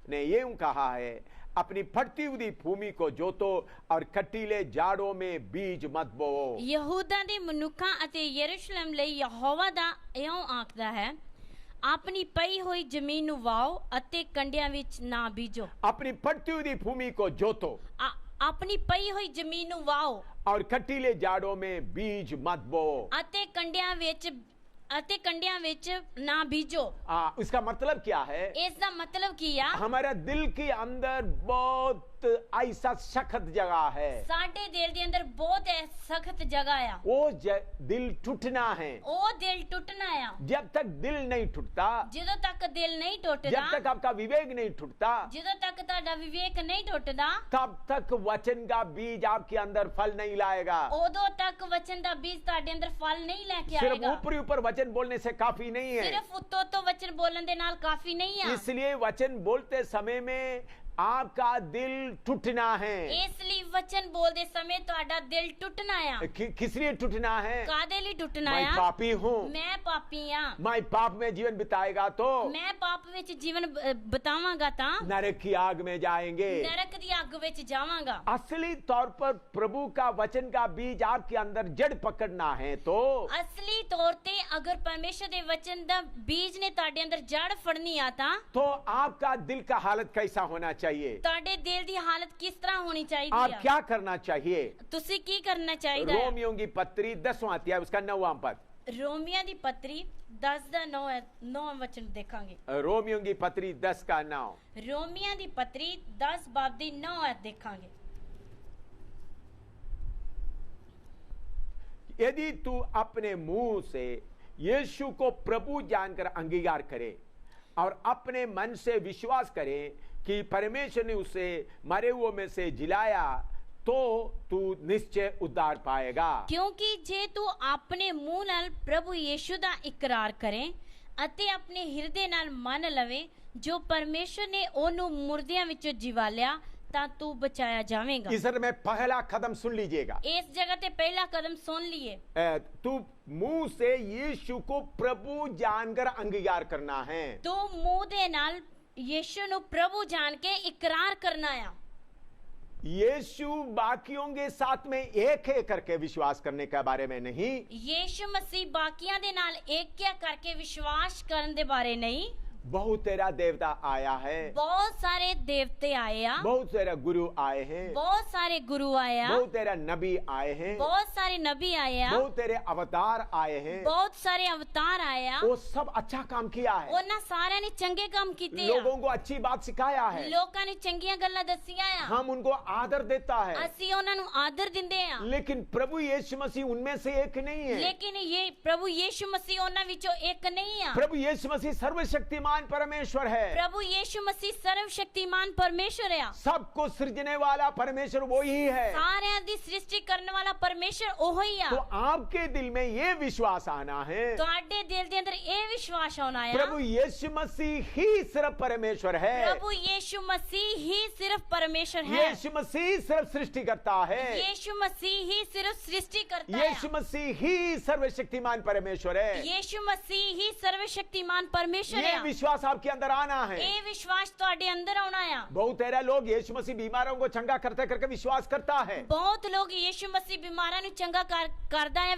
ने यूं कहा है, अपनी फटती हुई भूमि को जोतो और कटीले जाड़ों में बीज मत बोओ। ਯਹੂਦਾ ਦੇ ਮਨੁੱਖਾਂ ਅਤੇ ਯਰੂਸ਼ਲਮ ਲਈ ਯਹੋਵਾ ਦਾ ਇਉਂ ਆਖਦਾ ਹੈ, ਆਪਣੀ ਪਈ ਹੋਈ ਜ਼ਮੀਨ ਨੂੰ ਵਾਓ ਅਤੇ ਕੰਡਿਆਂ ਵਿੱਚ ਨਾ ਬੀਜੋ। अपनी फटती हुई भूमि को जोतो ਆਪਣੀ ਪਈ ਹੋਈ ਜ਼ਮੀਨ ਨੂੰ ਵਾਓ और कटीले जाड़ों में बीज मत बोओ। ਅਤੇ ਕੰਡਿਆਂ ਵਿੱਚ ਨਾ ਬੀਜੋ। इसका मतलब क्या है, ਇਸ ਦਾ ਮਤਲਬ ਕੀ ਆ, हमारा दिल के अंदर बहुत ऐसा सख्त जगह है, ਸਾਡੇ ਦਿਲ ਦੇ ਅੰਦਰ ਬਹੁਤ ਸਖਤ ਜਗ੍ਹਾ ਆ। वो दिल टूटना है। ਉਹ ਦਿਲ ਟੁੱਟਣਾ ਆ। जब तक दिल नहीं टूटता, ਜਦੋਂ तक ਦਿਲ नहीं जब ਟੁੱਟਦਾ, तक आपका विवेक नहीं टूटता, ਜਦੋਂ तक ਤੁਹਾਡਾ ਵਿਵੇਕ ਨਹੀਂ ਟੁੱਟਦਾ, तब तक वचन का बीज आपके अंदर फल नहीं लाएगा। ਉਦੋਂ तक वचन ਦਾ ਬੀਜ ਤੁਹਾਡੇ ਅੰਦਰ ਫਲ ਨਹੀਂ ਲੈ ਕੇ सिर्फ ਆਏਗਾ। ऊपरी ऊपर वचन बोलने से काफी नहीं है। ਸਿਰਫ ਉੱਤੋਂ ਤੋਂ ਵਚਨ ਬੋਲਣ ਦੇ ਨਾਲ ਕਾਫੀ ਨਹੀਂ ਆ। इसलिए वचन बोलते समय में आपका दिल टूटना है। ਇਸ ਲਈ ਵਚਨ ਬੋਲਦੇ ਸਮੇਂ ਤੁਹਾਡਾ ਦਿਲ ਟੁੱਟਣਾ ਆ। किस लिए टूटना है? ਕਾਦੇ ਲਈ ਟੁੱਟਣਾ मैं ਆ? पापी हूँ, ਮੈਂ ਪਾਪੀ ਆ। मैं पाप में जीवन बिताएगा तो ਮੈਂ ਪਾਪ ਵਿੱਚ ਜੀਵਨ ਬਿਤਾਵਾਂਗਾ ਤਾਂ नरक की आग में जाएंगे। ਨਰਕ ਦੀ ਅੱਗ ਵਿੱਚ ਜਾਵਾਂਗਾ। असली तौर पर प्रभु का वचन का बीज आपके अंदर जड़ पकड़ना है तो ਅਸਲੀ ਤੌਰ ਤੇ ਅਗਰ ਪਰਮੇਸ਼ਰ ਦੇ ਵਚਨ ਦਾ ਬੀਜ ਨੇ ਤੁਹਾਡੇ ਅੰਦਰ ਜੜ ਫੜਨੀ ਆ ਤਾਂ आपका दिल का हालत कैसा होना चाहिए? ਤੁਹਾਡੇ ਦਿਲ ਦੀ ਹਾਲਤ ਕਿਸ ਤਰ੍ਹਾਂ ਹੋਣੀ आप ਚਾਹੀਦੀ ਆ? क्या करना चाहिए? ਤੁਸੀਂ ਕੀ ਕਰਨਾ ਚਾਹੀਦਾ ਹੈ? रोमियों की पत्री 10वां अध्याय उसका 9वां पद। ਰੋਮੀਆਂ ਦੀ ਪੱਤਰੀ 10 ਦਾ 9 ਵਚਨ ਦੇਖਾਂਗੇ। रोमियों की पत्री 10 का 9। ਰੋਮੀਆਂ ਦੀ ਪੱਤਰੀ 10 ਬਾਬ ਦੀ 9 ਐਤ ਦੇਖਾਂਗੇ। यदि तू अपने मुंह से यीशु को प्रभु जानकर अंगीकार करे और अपने मन से विश्वास करे कि परमेश्वर ने उसे मरे हुए में से जिलाया तो तू निश्चय उद्धार पाएगा। ਕਿਉਂਕਿ ਜੇ ਤੂੰ ਆਪਣੇ ਮੂੰਹ ਨਾਲ ਪ੍ਰਭੂ ਯੀਸ਼ੂ ਦਾ ਇਕਰਾਰ ਕਰੇ ਅਤੇ ਆਪਣੇ ਹਿਰਦੇ ਨਾਲ ਮੰਨ ਲਵੇ ਜੋ ਪਰਮੇਸ਼ਰ ਨੇ ਉਹਨੂੰ ਮੁਰਦਿਆਂ ਵਿੱਚੋਂ ਜਿਵਾਲਿਆ ਤਾਂ ਤੂੰ ਬਚਾਇਆ ਜਾਵੇਗਾ। इधर में पहला कदम सुन लीजिएगा। ਇਸ ਜਗ੍ਹਾ ਤੇ ਪਹਿਲਾ ਕਦਮ ਸੁਣ ਲਈਏ। तू मुंह से यीशु को प्रभु जानकर अंगीकार करना है। ਤੂੰ ਮੂੰਹ ਦੇ ਨਾਲ ਯੀਸ਼ੂ ਨੂੰ ਪ੍ਰਭੂ ਜਾਣ ਕੇ ਇਕਰਾਰ ਕਰਨਾ ਆ। यीशु बाकियों के साथ में एक है करके विश्वास करने के बारे में नहीं। ਯੀਸ਼ੂ ਮਸੀਹ ਬਾਕੀਆਂ ਦੇ ਨਾਲ ਏਕਿਆ ਕਰਕੇ ਵਿਸ਼ਵਾਸ ਕਰਨ ਦੇ ਬਾਰੇ ਨਹੀਂ। बहुत तेरा देवता आया है, ਬਹੁਤ ਸਾਰੇ ਦੇਵਤੇ ਆਏ ਆ, बहुत तेरा गुरु आए हैं, ਬਹੁਤ ਸਾਰੇ ਗੁਰੂ ਆਏ ਆ, बहुत तेरा नबी आए हैं, ਬਹੁਤ ਸਾਰੇ ਨਬੀ ਆਏ ਆ, बहुत तेरे अवतार आए हैं। ਬਹੁਤ ਸਾਰੇ ਅਵਤਾਰ ਆਏ ਆ। वो सब अच्छा काम किया है, ਉਹਨਾਂ ਸਾਰਿਆਂ ਨੇ ਚੰਗੇ ਕੰਮ ਕੀਤੇ ਆ। लोगों को अच्छी बात सिखाया है। ਲੋਕਾਂ ਨੇ ਚੰਗੀਆਂ ਗੱਲਾਂ ਦੱਸੀਆਂ ਆ। हम उनको आदर देता है, ਅਸੀਂ ਉਹਨਾਂ ਨੂੰ ਆਦਰ ਦਿੰਦੇ ਆ। लेकिन प्रभु यीशु मसीह उनमें से एक नहीं है। ਲੇਕਿਨ ਇਹ ਪ੍ਰਭੂ ਯੀਸ਼ੂ ਮਸੀਹ ਉਹਨਾਂ ਵਿੱਚੋਂ ਇੱਕ ਨਹੀਂ ਆ। प्रभु यीशु मसीह सर्वशक्तिमान परमेश्वर है। ਪ੍ਰਭੂ ਯੀਸ਼ੂ ਮਸੀਹ ਸਰਵ ਸ਼ਕਤੀਮਾਨ ਪਰਮੇਸ਼ਰ ਆ। सबको सृजने वाला परमेश्वर वो ही है। ਸਾਰਿਆਂ ਦੀ ਸ੍ਰਿਸ਼ਟੀ ਕਰਨ ਵਾਲਾ ਪਰਮੇਸ਼ਰ ਉਹੀ ਆ। तो आपके दिल में ये विश्वास आना है ਤੁਹਾਡੇ ਦਿਲ ਦੇ ਅੰਦਰ ਇਹ ਵਿਸ਼ਵਾਸ ਆਉਣਾ ਆ। प्रभु यीशु मसीह ही सिर्फ परमेश्वर है। ਪ੍ਰਭੂ ਯੀਸ਼ੂ ਮਸੀਹ ਹੀ ਸਿਰਫ ਪਰਮੇਸ਼ਰ ਹੈ। यीशु मसीह सिर्फ सृष्टि करता है। ਯੀਸ਼ੂ ਮਸੀਹ ਹੀ ਸਿਰਫ ਸ੍ਰਿਸ਼ਟੀ ਕਰਤਾ ਹੈ। यीशु मसीह ही सर्वशक्तिमान परमेश्वर है। ਯੀਸ਼ੂ ਮਸੀਹ ਹੀ ਸਰਵ ਸ਼ਕਤੀਮਾਨ ਪਰਮੇਸ਼ਰ ये ਆ। विश्वास आपके अंदर आना है। ਇਹ ਵਿਸ਼ਵਾਸ ਤੁਹਾਡੇ ਅੰਦਰ ਆਉਣਾ ਆ। बहुत तेरा लोग यीशु मसीह बीमारों को चंगा करते करके विश्वास करता है। ਬਹੁਤ ਲੋਕ ਯੀਸ਼ੂ ਮਸੀਹ ਬਿਮਾਰਾਂ ਨੂੰ ਚੰਗਾ ਕਰਦਾ ਹੈ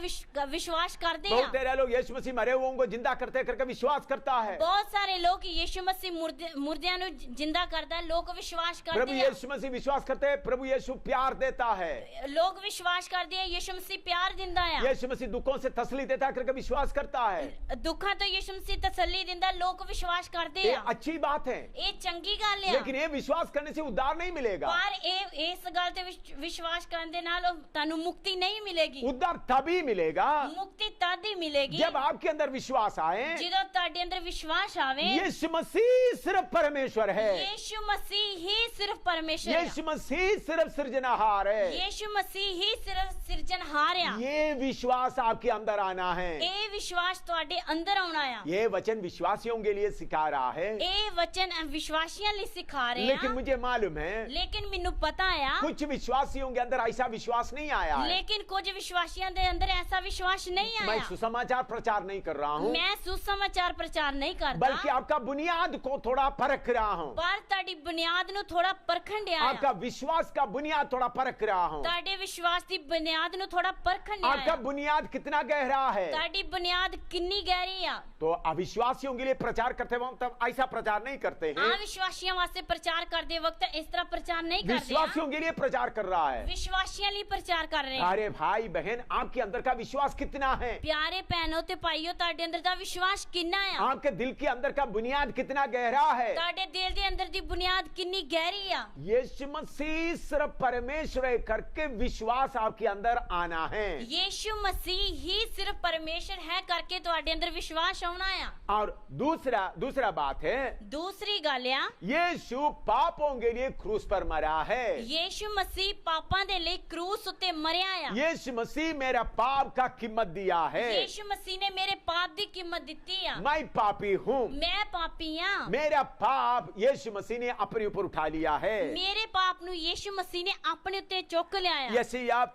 ਵਿਸ਼ਵਾਸ ਕਰਦੇ बहुत ਆ। तेरा लोग यीशु मसीह मरे हुओं को जिंदा करते करके विश्वास करता है। ਬਹੁਤ ਸਾਰੇ ਲੋਕ ਯੀਸ਼ੂ ਮਸੀਹ ਮੁਰਦਿਆਂ ਨੂੰ ਜਿੰਦਾ ਕਰਦਾ ਹੈ, ਲੋਕ ਵਿਸ਼ਵਾਸ प्रभु ਕਰਦੇ ਆ। यीशु मसीह विश्वास करते हैं, प्रभु यीशु प्यार देता है। ਲੋਕ ਵਿਸ਼ਵਾਸ ਕਰਦੇ ਆ ਯੀਸ਼ੂ ਮਸੀਹ ਪਿਆਰ ਦਿੰਦਾ ਆ। यीशु मसीह दुखों से तसल्ली देता करके विश्वास करता है। ਦੁੱਖਾਂ ਤੋਂ ਯੀਸ਼ੂ ਮਸੀਹ ਤਸੱਲੀ ਦਿੰਦਾ, ਲੋਕ ਵਿਸ਼ਵਾਸ ਕਰਦੇ ये ਆ। अच्छी बात है, ਇਹ ਚੰਗੀ ਗੱਲ ਆ। लेकिन ये विश्वास करने से उद्धार नहीं मिलेगा। ਪਰ ਇਹ ਇਸ ਗੱਲ ਤੇ ਵਿਸ਼ਵਾਸ ਕਰਨ ਦੇ ਨਾਲ ਤੁਹਾਨੂੰ ਮੁਕਤੀ ਨਹੀਂ ਮਿਲੇਗੀ। उद्धार तभी मिलेगा ਮੁਕਤੀ ਤਦ ਹੀ ਮਿਲੇਗੀ जब आपके अंदर विश्वास आए ਜਦੋਂ ਤੁਹਾਡੇ ਅੰਦਰ ਵਿਸ਼ਵਾਸ ਆਵੇ यीशु मसीह सिर्फ परमेश्वर है। ਯੀਸ਼ੂ ਮਸੀਹ ਹੀ ਸਿਰਫ ਪਰਮੇਸ਼ਰ ਹੈ। यीशु मसीह सिर्फ सृजनहार है। ਯੀਸ਼ੂ ਮਸੀਹ ਹੀ ਸਿਰਫ ਸਿਰਜਣਹਾਰ ਆ। ये विश्वास आपके अंदर आना है। ਇਹ ਵਿਸ਼ਵਾਸ ਤੁਹਾਡੇ ਅੰਦਰ ਆਉਣਾ ਆ। ये वचन विश्वासियों के लिए सिखा रहा है, ਇਹ ਵਚਨ ਵਿਸ਼ਵਾਸੀਆਂ ਲਈ ਸਿਖਾ ਰਹੇ लेकिन ਆ। मुझे मालूम है ਲੇਕਿਨ ਮੈਨੂੰ ਪਤਾ ਆ कुछ विश्वासियों के अंदर ऐसा विश्वास नहीं आया है। ਲੇਕਿਨ ਕੁਝ ਵਿਸ਼ਵਾਸੀਆਂ ਦੇ ਅੰਦਰ ਐਸਾ ਵਿਸ਼ਵਾਸ ਨਹੀਂ मैं ਆਇਆ। सुसमाचार प्रचार नहीं कर रहा हूँ, ਮੈਂ ਸੁਸਮਾਚਾਰ ਪ੍ਰਚਾਰ ਨਹੀਂ ਕਰਦਾ, बल्कि आपका बुनियाद को थोड़ा परख रहा हूँ। ਪਰ ਤੁਹਾਡੀ ਬੁਨਿਆਦ ਨੂੰ ਥੋੜਾ ਪਰਖਣ ਡਿਆ आपका ਆ। विश्वास का बुनियाद थोड़ा परख रहा हूँ। ਤੁਹਾਡੇ ਵਿਸ਼ਵਾਸ ਦੀ ਬੁਨਿਆਦ ਨੂੰ ਥੋੜਾ ਪਰਖਣ ਡਿਆ आपका ਆ। बुनियाद कितना गहरा है। ਤੁਹਾਡੀ ਬੁਨਿਆਦ ਕਿੰਨੀ ਗਹਿਰੀ ਆ। तो अविश्वासियों के लिए प्रचार करते करते वक्त हम ऐसा प्रचार नहीं करते हैं। अविश्वासियों वास्ते प्रचार करते वक्त इस तरह प्रचार नहीं करते। विश्वासियों के लिए प्रचार कर रहा है। विश्वासियों लिए प्रचार कर रहे हैं। अरे भाई बहन, आपके अंदर का विश्वास कितना है? प्यारे भैनों ते भाइयों, ताड़े अंदर दा विश्वास कितना है? आपके दिल के अंदर का बुनियाद कितना गहरा है? ताड़े दिल दे अंदर दी बुनियाद कितनी गहरी है? यीशु मसीह सिर्फ परमेश्वर है करके विश्वास आपके अंदर आना है। यीशु मसीह ही सिर्फ परमेश्वर है करके ਤੁਹਾਡੇ अंदर विश्वास आना है। और दूसरा बात है, दूसरी गल है, यीशु पापों के लिए क्रूस पर मरा है। यीशु मसीह पापां दे लिए क्रूस उत्ते मरया है। यीशु मसीह मेरा पाप का कीमत दिया है। यीशु मसीह ने मेरे पाप दी कीमत दिती है। मैं पापी हूँ, मैं पापी हां। मेरा पाप यीशु मसीह ने अपने ऊपर उठा लिया है। मेरे पाप नु यीशु मसीह ने अपने उत्ते चुक लिया है। यशायाह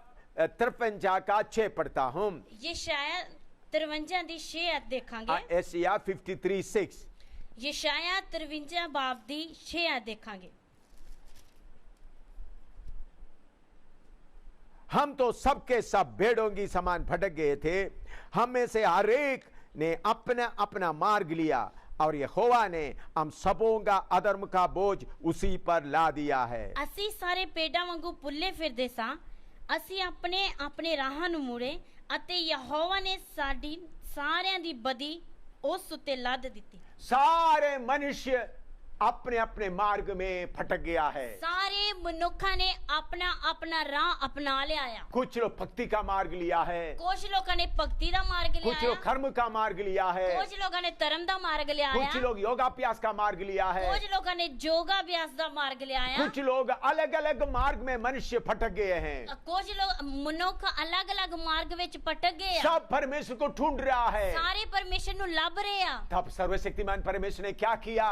53 का 6 पढ़ता हूँ। यशायाह 53 दी 6 देखांगे। यशायाह 53:6। यशायाह 53 बाब दी 6 देखांगे। हम तो सबके सब भेड़ों की समान भटक गए थे, हम में से हर एक ने अपना अपना मार्ग लिया और यहोवा ने हम सबों का अधर्म का बोझ उसी पर ला दिया है। ਅਸੀਂ ਸਾਰੇ ਪੇਡਾਂ ਵਾਂਗੂ ਪੁੱਲੇ ਫਿਰਦੇ ਸਾਂ, ਅਸੀਂ ਆਪਣੇ ਆਪਣੇ ਰਾਹਾਂ ਨੂੰ ਮੁੜੇ ਅਤੇ ਯਹੋਵਾ ਨੇ ਸਾਡੀ ਸਾਰਿਆਂ ਦੀ ਬਦੀ ਉਸ ਉੱਤੇ ਲੱਦ ਦਿੱਤੀ। सारे मनुष्य अपने अपने मार्ग में भटक गया है। सारे मनुखा ने अपना अपना राह अपना लिया। कुछ लोग भक्ति का मार्ग लिया है, कुछ लोगों ने भक्ति का मार्ग लिया, कुछ लोग कर्म का मार्ग लिया है, कुछ लोगों ने धर्म का मार्ग लिया, कुछ लोग योगाभ्यास का मार्ग लिया है, कुछ लोगों ने योगाभ्यास का मार्ग लिया, कुछ लोग अलग अलग मार्ग में मनुष्य भटक गए हैं। कुछ लोग मनुख अलग अलग मार्ग में भटक गए। सब परमेश्वर को ढूंढ रहा है, सारे परमेश्वर को लभ रहे हैं। तब सर्वशक्तिमान परमेश्वर ने क्या किया?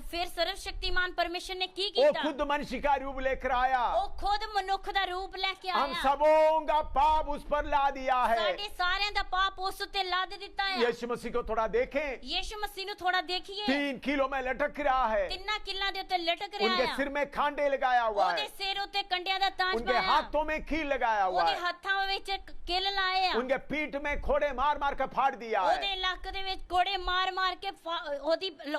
फिर सर्वशक्तिमान परमेश्वर ने की वो किया? खुद मनुष्य का रूप लेकर आया, वो खुद मनुख का रूप लेके आया। हम सबों का पाप उस पर ला दिया है। साडे सारेयां दा पाप उस उत्ते लाद दिता है। यीशु मसीह को थोड़ा देखें, यीशु मसीह नु थोड़ा देखिए। 3 किलो में लटक रहा है, 3 किल्ला दे उत्ते लटक रहा उनके है। सिर में खांडे लगाया हुआ ओदे है, सिर उत्ते कंडियां दा ताज उनके पाया। हाथों में कील लगाया हुआ ओदे है, हत्थां विच किल लाए आ। उनके पीठ में खोड़े मार मार कर फाड़ दिया ओदे है, लक दे विच कोड़े मार मार के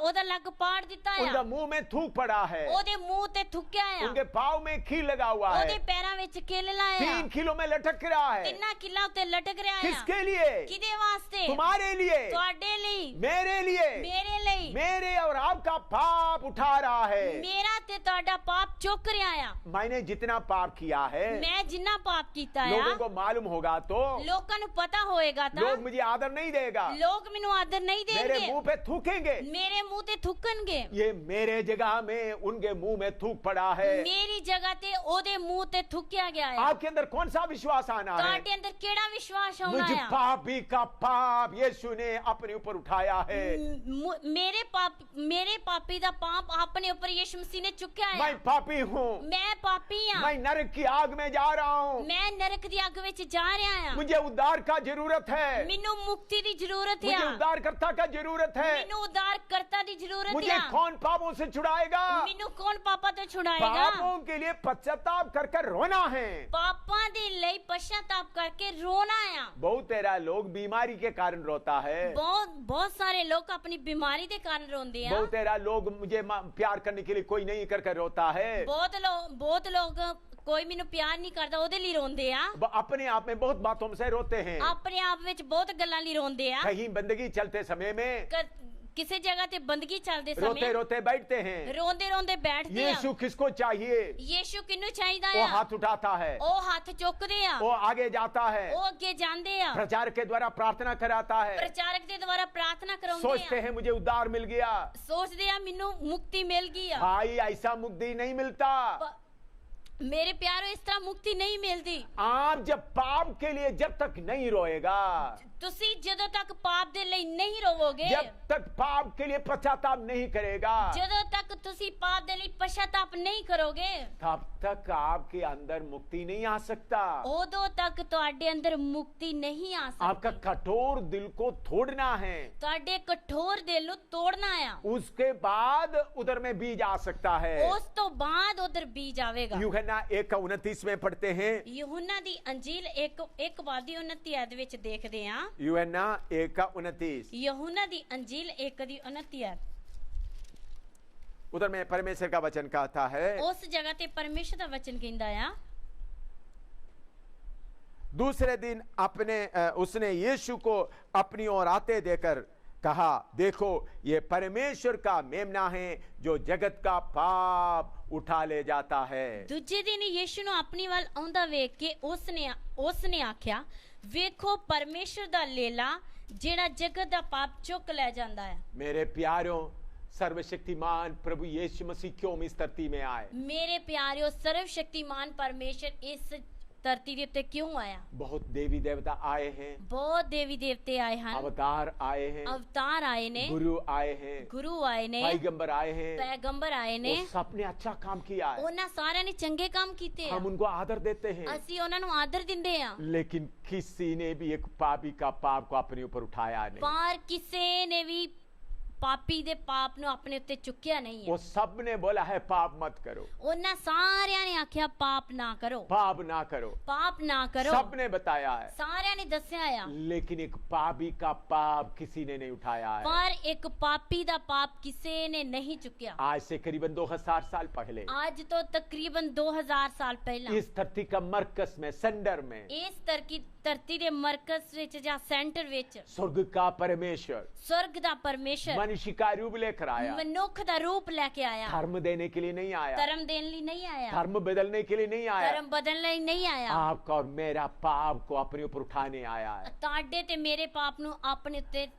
ओदा लक पाड़ दिता है। उनके मुंह में थूक पड़ा है, ओदे मुंह ते थुक्या है। उनके पाँव में कील लगा हुआ ओदे है, पैरां विच किल लाए 3 किलो में लटक रहा है। 3 किल्ला उत्ते लटक रहा है। किसके लिए? किदे वास्ते? तुम्हारे लिए, ਤੁਹਾਡੇ ਲਈ, मेरे लिए, ਮੇਰੇ ਲਈ। मेरे और आपका पाप उठा रहा है। ਮੇਰਾ ਤੇ ਤੁਹਾਡਾ ਪਾਪ ਚੁੱਕ ਰਿਹਾ ਆ। मैंने जितना पाप किया है, ਮੈਂ ਜਿੰਨਾ ਪਾਪ ਕੀਤਾ लोगों ਆ, को मालूम होगा तो ਲੋਕਾਂ ਨੂੰ ਪਤਾ ਹੋਏਗਾ ਤਾਂ लोग मुझे आदर नहीं देगा, ਲੋਕ ਮੈਨੂੰ ਆਦਰ ਨਹੀਂ मेरे ਦੇਣਗੇ, मुंह पे थूकेंगे। ਮੇਰੇ ਮੂੰਹ ਤੇ ਥੁੱਕਣਗੇ। ये मेरे जगह में उनके मुंह में थूक पड़ा है। ਮੇਰੀ ਜਗ੍ਹਾ ਤੇ ਉਹਦੇ ਮੂੰਹ ਤੇ ਥੁੱਕਿਆ ਗਿਆ ਆ। आपके अंदर कौन सा विश्वास आना है? ਤੁਹਾਡੇ ਅੰਦਰ ਕਿਹੜਾ ਵਿਸ਼ਵਾਸ ਆਉਣਾ मुझ ਆ? पापी का पाप यीशु ने अपने ऊपर उठाया है। ਮੇਰੇ ਪਾਪੀ ਦਾ ਪਾਪ ਆਪਣੇ ਉੱਪਰ ਯਿਸੂ ਮਸੀਹ ਨੇ ਚੁੱਕਿਆ ਆ। मैं पापी हूँ, ਮੈਂ ਪਾਪੀ ਆ। मैं नरक की आग में जा रहा हूँ, ਮੈਂ ਨਰਕ ਦੀ ਅੱਗ ਵਿੱਚ ਜਾ ਰਿਹਾ ਆ। मुझे उद्धार का जरूरत है, ਮੈਨੂੰ ਮੁਕਤੀ ਦੀ ਜ਼ਰੂरत मुझे ਆ। उद्धारकर्ता का जरूरत है। ਮੈਨੂੰ ਉद्धारकर्ता ਦੀ ਜ਼ਰੂरਤ मुझे ਆ। कौन पापों से छुड़ाएगा? ਮੈਨੂੰ ਕੌਣ ਪਾਪਾਂ ਤੋਂ ਛੁਡਾਏਗਾ? पापों के लिए पश्चाताप कर कर रोना है। ਪਾਪਾਂ ਦੇ ਲਈ ਪਛਤਾਪ ਕਰਕੇ ਰੋਣਾ ਆ। बहुत तेरा लोग बीमारी के कारण रोता है, बहुत सारे लोग अपनी बीमारी के कारण रोंदे आ। बहुत तेरा लोग मुझे प्यार करने के लिए कोई नहीं कर कर रोता है। बहुत लोग कोई मैनू प्यार नहीं करता ओदे लिए रोंदे आ। अपने आप में बहुत बातों से रोते हैं, अपने आप विच बहुत गल्लां लिए रोंदे आ। कहीं बंदगी चलते समय में किसी जगह ते बंदगी चलते रोते समय रोते बैठते हैं। रोंदे रोंदे बैठते आ। यीशु किसको चाहिए? यीशु किन्नू चाहिदा वो आ? हाथ उठाता है, ओ हाथ चुकदे आ, वो आगे जाता है, ओ अगे जांदे आ, प्रचार के द्वारा प्रार्थना कराता है, प्रचारक दे द्वारा प्रार्थना कराउंदे सोचते आ। हैं मुझे उद्धार मिल गया। सोचदे आ मैनू मुक्ति मिल गई आ। भाई ऐसा मुक्ति नहीं मिलता। मेरे प्यारो इस तरह मुक्ति नहीं मिलती। आप जब पाप के लिए जब तक नहीं रोएगा, तुसी जदों तक पाप दे ਲਈ नहीं रोवोगे, जब तक पाप के लिए पश्चाताप नहीं करेगा, जदों तक तुसी पाप दे ਲਈ पश्चाताप नहीं करोगे, तब तक आपके अंदर मुक्ति नहीं आ सकता। उदों तक ਤੁਹਾਡੇ ਅੰਦਰ ਮੁਕਤੀ नहीं आ सकती। आपका कठोर दिल को तोड़ना है, ਤੁਹਾਡੇ ਕਠੋਰ ਦਿਲ ਨੂੰ ਤੋੜਨਾ ਆ। उसके बाद उधर में बीज आ सकता है। ਉਸ ਤੋਂ ਬਾਅਦ ਉਧਰ ਬੀਜ ਆਵੇਗਾ। यूहन्ना 1:29 में पढ़ते हैं, यूहन्ना ਦੀ ਅੰਜੀਲ 1:29 ਆਇਤ ਵਿੱਚ ਦੇਖਦੇ ਆ। यूहन्ना 1:29। यूहन्ना ਦੀ ਅੰਜੀਲ 1:29 उधर में परमेश्वर का वचन कहता है, उस जगह ते परमेश्वर दा वचन कहंदा आ, दूसरे दिन उसने यीशु को अपनी ओर आते देकर कहा, देखो ये परमेश्वर का मेमना है जो जगत का पाप उठा ले जाता है। दूजे दिन यीशु ਨੂੰ ਆਪਣੀ ਵੱਲ ਆਉਂਦਾ ਵੇਖ ਕੇ ਉਸਨੇ ਆਖਿਆ, ਵੇਖੋ ਪਰਮੇਸ਼ਰ ਦਾ ਲੇਲਾ ਜਿਹੜਾ ਜਗਤ ਦਾ ਪਾਪ ਚੁੱਕ ਲੈ ਜਾਂਦਾ ਹੈ। मेरे प्यारों, सर्वशक्तिमान प्रभु यीशु मसीह क्यों इस धरती में आए? ਮੇਰੇ ਪਿਆਰਿਓ, ਸਰਵਸ਼ਕਤੀਮਾਨ ਪਰਮੇਸ਼ਰ ਇਸ ਧਰਤੀ ਦੇ ਉੱਤੇ ਕਿਉਂ ਆਇਆ? बहुत देवी देवता आए हैं, ਬਹੁਤ ਦੇਵੀ ਦੇਵਤੇ ਆਏ ਹਨ, अवतार आए हैं, ਅਵਤਾਰ ਆਏ ਨੇ, गुरु आए हैं, ਗੁਰੂ ਆਏ ਨੇ, पैगंबर आए हैं, ਪੈਗੰਬਰ ਆਏ ਨੇ। वो सबने अच्छा काम किया है। ਉਹਨਾਂ ਸਾਰਿਆਂ ਨੇ ਚੰਗੇ ਕੰਮ ਕੀਤੇ ਆ, हम उनको आदर देते हैं, ਅਸੀਂ ਉਹਨਾਂ ਨੂੰ ਆਦਰ ਦਿੰਦੇ ਆ। लेकिन किसी ने भी एक पापी का पाप को अपने ऊपर उठाया नहीं। ਪਰ ਕਿਸੇ ਨੇ ਵੀ ਪਾਪੀ ਦੇ ਪਾਪ ਨੂੰ ਆਪਣੇ ਉੱਤੇ ਚੁੱਕਿਆ ਨਹੀਂ वो ਹੈ। सब ने बोला है पाप मत करो, ਉਹਨਾਂ ਸਾਰਿਆਂ ਨੇ ਆਖਿਆ ਪਾਪ ਨਾ ਕਰੋ, पाप ना करो, ਪਾਪ ਨਾ ਕਰੋ। सब ने बताया है, ਸਾਰਿਆਂ ਨੇ ਦੱਸਿਆ ਆ, लेकिन एक पापी का पाप किसी ने नहीं उठाया है। ਪਰ ਇੱਕ ਪਾਪੀ ਦਾ ਪਾਪ ਕਿਸੇ ਨੇ ਨਹੀਂ ਚੁੱਕਿਆ। आज से करीबन 2000 साल पहले ਅੱਜ ਤੋਂ ਤਕਰੀਬਨ 2000 ਸਾਲ ਪਹਿਲਾਂ इस धरती का मरकज में, सेंटर में, ਇਸ ਧਰਤੀ ਦੇ ਮਰਕਜ਼ ਵਿੱਚ ਜਾਂ ਸੈਂਟਰ ਵਿੱਚ स्वर्ग का परमेश्वर स्वर्ग ਦਾ ਪਰਮੇਸ਼ਰ मनुष्य का रूप लेकर आया। ਮਨੁੱਖ ਦਾ ਰੂਪ ਲੈ ਕੇ ਆਇਆ। धर्म देने के लिए नहीं आया, ਧਰਮ ਦੇਣ ਲਈ ਨਹੀਂ ਆਇਆ, धर्म बदलने के लिए नहीं आया, ਧਰਮ ਬਦਲਣ ਲਈ ਨਹੀਂ ਆਇਆ। आपका और मेरा पाप को अपने ऊपर उठाने आया है। ਤੁਹਾਡੇ ਤੇ ਮੇਰੇ ਪਾਪ ਨੂੰ ਆਪਣੇ ਉੱਤੇ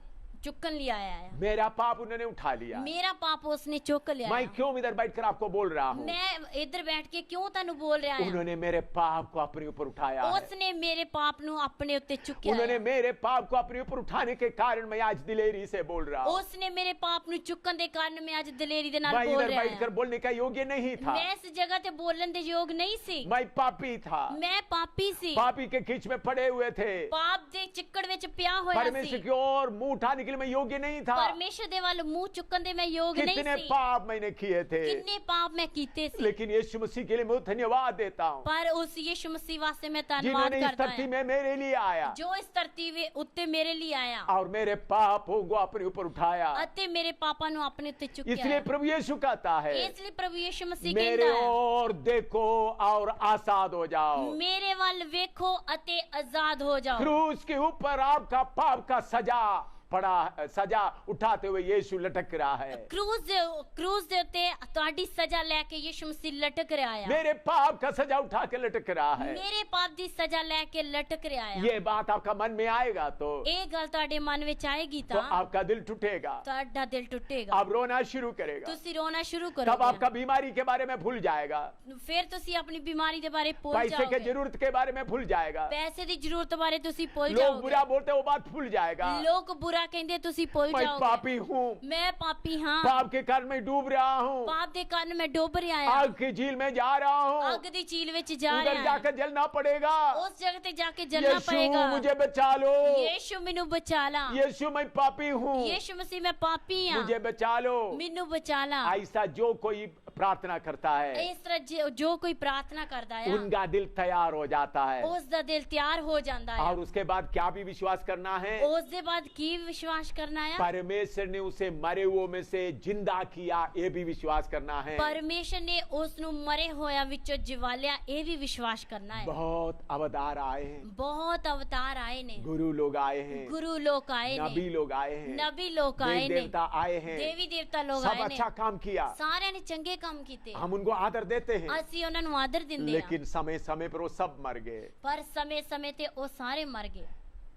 चुकन लिया आया है। मेरा पाप उन्होंने उठा लिया, मेरा पाप उसने चुक लिया। मैं क्यों इधर बैठकर आपको बोल रहा हूँ? मैं इधर बैठ के क्यों तानू बोल रहा है? उन्होंने मेरे पाप को अपने ऊपर उठाया है। उसने मेरे पाप नु अपने उत्ते चुक्या उन्होंने है। मेरे पाप को अपने ऊपर उठाने के कारण मैं आज दिलेरी से बोल रहा हूँ। उसने मेरे पाप नु चुकन दे कारण मैं आज दिलेरी दे नाल मैं बोल इधर रहा बैठकर हूं। बोलने का योग्य नहीं था, मैं इस जगह ते बोलन दे योग नहीं सी। मैं पापी था, मैं पापी सी, पापी के खींच में पड़े हुए थे, पाप दे चिक्कड़ विच पिया होया परमेश्वर सी। की ओर मुंह उठाने के लिए मैं योग्य नहीं था। परमेश्वर दे वाल मुंह चुकन दे मैं योग नहीं कितने सी। पाप मैंने किए थे, कितने पाप मैं कीते सी। लेकिन यीशु मसीह के लिए मैं धन्यवाद देता हूँ, पर उस यीशु मसीह वास्ते मैं धन्यवाद जिन्होंने इस करता धरती हूं में मेरे लिए आया जो इस धरती वे उत्ते मेरे लिए आया और मेरे पापों को अपने ऊपर उठाया। अते मेरे पापा नु अपने उत्ते चुक्या इसलिए प्रभु यीशु कहता है, इसलिए प्रभु यीशु मसीह मेरे कहता है ओर देखो और आजाद हो जाओ। मेरे वाल वेखो अते आजाद हो जाओ। क्रूस के ऊपर आपका पाप का सजा पड़ा, सजा उठाते हुए यीशु लटक रहा है। क्रूज दे उत्ते ਤੁਹਾਡੀ सजा लेके यीशु मसीह लटक रहा है। मेरे पाप का सजा उठा के लटक रहा है। मेरे पाप दी सजा लेके लटक रहा है। ये बात आपका मन में आएगा तो ਇਹ ਗੱਲ ਤੁਹਾਡੇ ਮਨ ਵਿੱਚ ਆਏਗੀ तो ਤਾਂ आपका दिल टूटेगा, ਤੁਹਾਡਾ ਦਿਲ ਟੁੱਟੇਗਾ, आप रोना शुरू करेगा, ਤੁਸੀਂ ਰੋਣਾ ਸ਼ੁਰੂ तब ਕਰੋਗੇ, आपका बीमारी के बारे में भूल जाएगा, ਫਿਰ ਤੁਸੀਂ ਆਪਣੀ ਬਿਮਾਰੀ ਦੇ ਬਾਰੇ ਭੁੱਲ पैसे के ਜਾਓਗੇ, जरूरत के बारे में भूल जाएगा, ਪੈਸੇ ਦੀ ਜ਼ਰੂਰਤ ਬਾਰੇ ਤੁਸੀਂ ਭੁੱਲ लोग ਜਾਓਗੇ, बुरा बोलते वो बात भूल जाएगा। ਲੋਕ ਬੁਰਾ ਕਹਿੰਦੇ ਤੁਸੀਂ ਭੁੱਲ मैं ਜਾਓਗੇ। पापी हूँ, मैं पापी हाँ, पाप के कारण मैं डूब रहा हूँ, पाप दे कारण मैं डूब रहा हूं, आग की झील में जा रहा हूँ, आग दी झील विच जा उधर रहा जाकर जलना पड़ेगा। है, उस जगह ते जाके जलना यीशु पड़ेगा। मुझे बचा लो, यीशु मैनू बचा ला, यीशु मैं पापी हूँ, यीशु मसीह मैं पापी हां, मुझे बचा लो। मैनू बचा ला। ऐसा जो कोई प्रार्थना करता है इस तरह जो कोई प्रार्थना करता है उनका दिल तैयार हो जाता है। उस दा दिल तैयार हो जाता है। और उसके बाद क्या भी विश्वास करना है, उस दे बाद की विश्वास करना है, परमेश्वर ने उसे मरे हुओं में से जिंदा किया, ये भी विश्वास करना है। परमेश्वर ने उस नु मरे होया विचों जिवालिया, ये भी विश्वास करना है। बहुत अवतार आए हैं, बहुत अवतार आए ने, गुरु लोग आए हैं, गुरु लोग आए ने, नबी लोग आए हैं, नबी लोग आए देव ने, देवता आए हैं, देवी देवता लोग सब आए ने, अच्छा काम किया, सारे ने चंगे काम कीते। हम उनको आदर देते हैं, ਅਸੀਂ ਉਹਨਾਂ ਨੂੰ ਆਦਰ ਦਿੰਦੇ ਹਾਂ, लेकिन समय समय पर वो सब मर गए। ਪਰ ਸਮੇਂ-ਸਮੇਂ ਤੇ ਉਹ ਸਾਰੇ ਮਰ ਗਏ।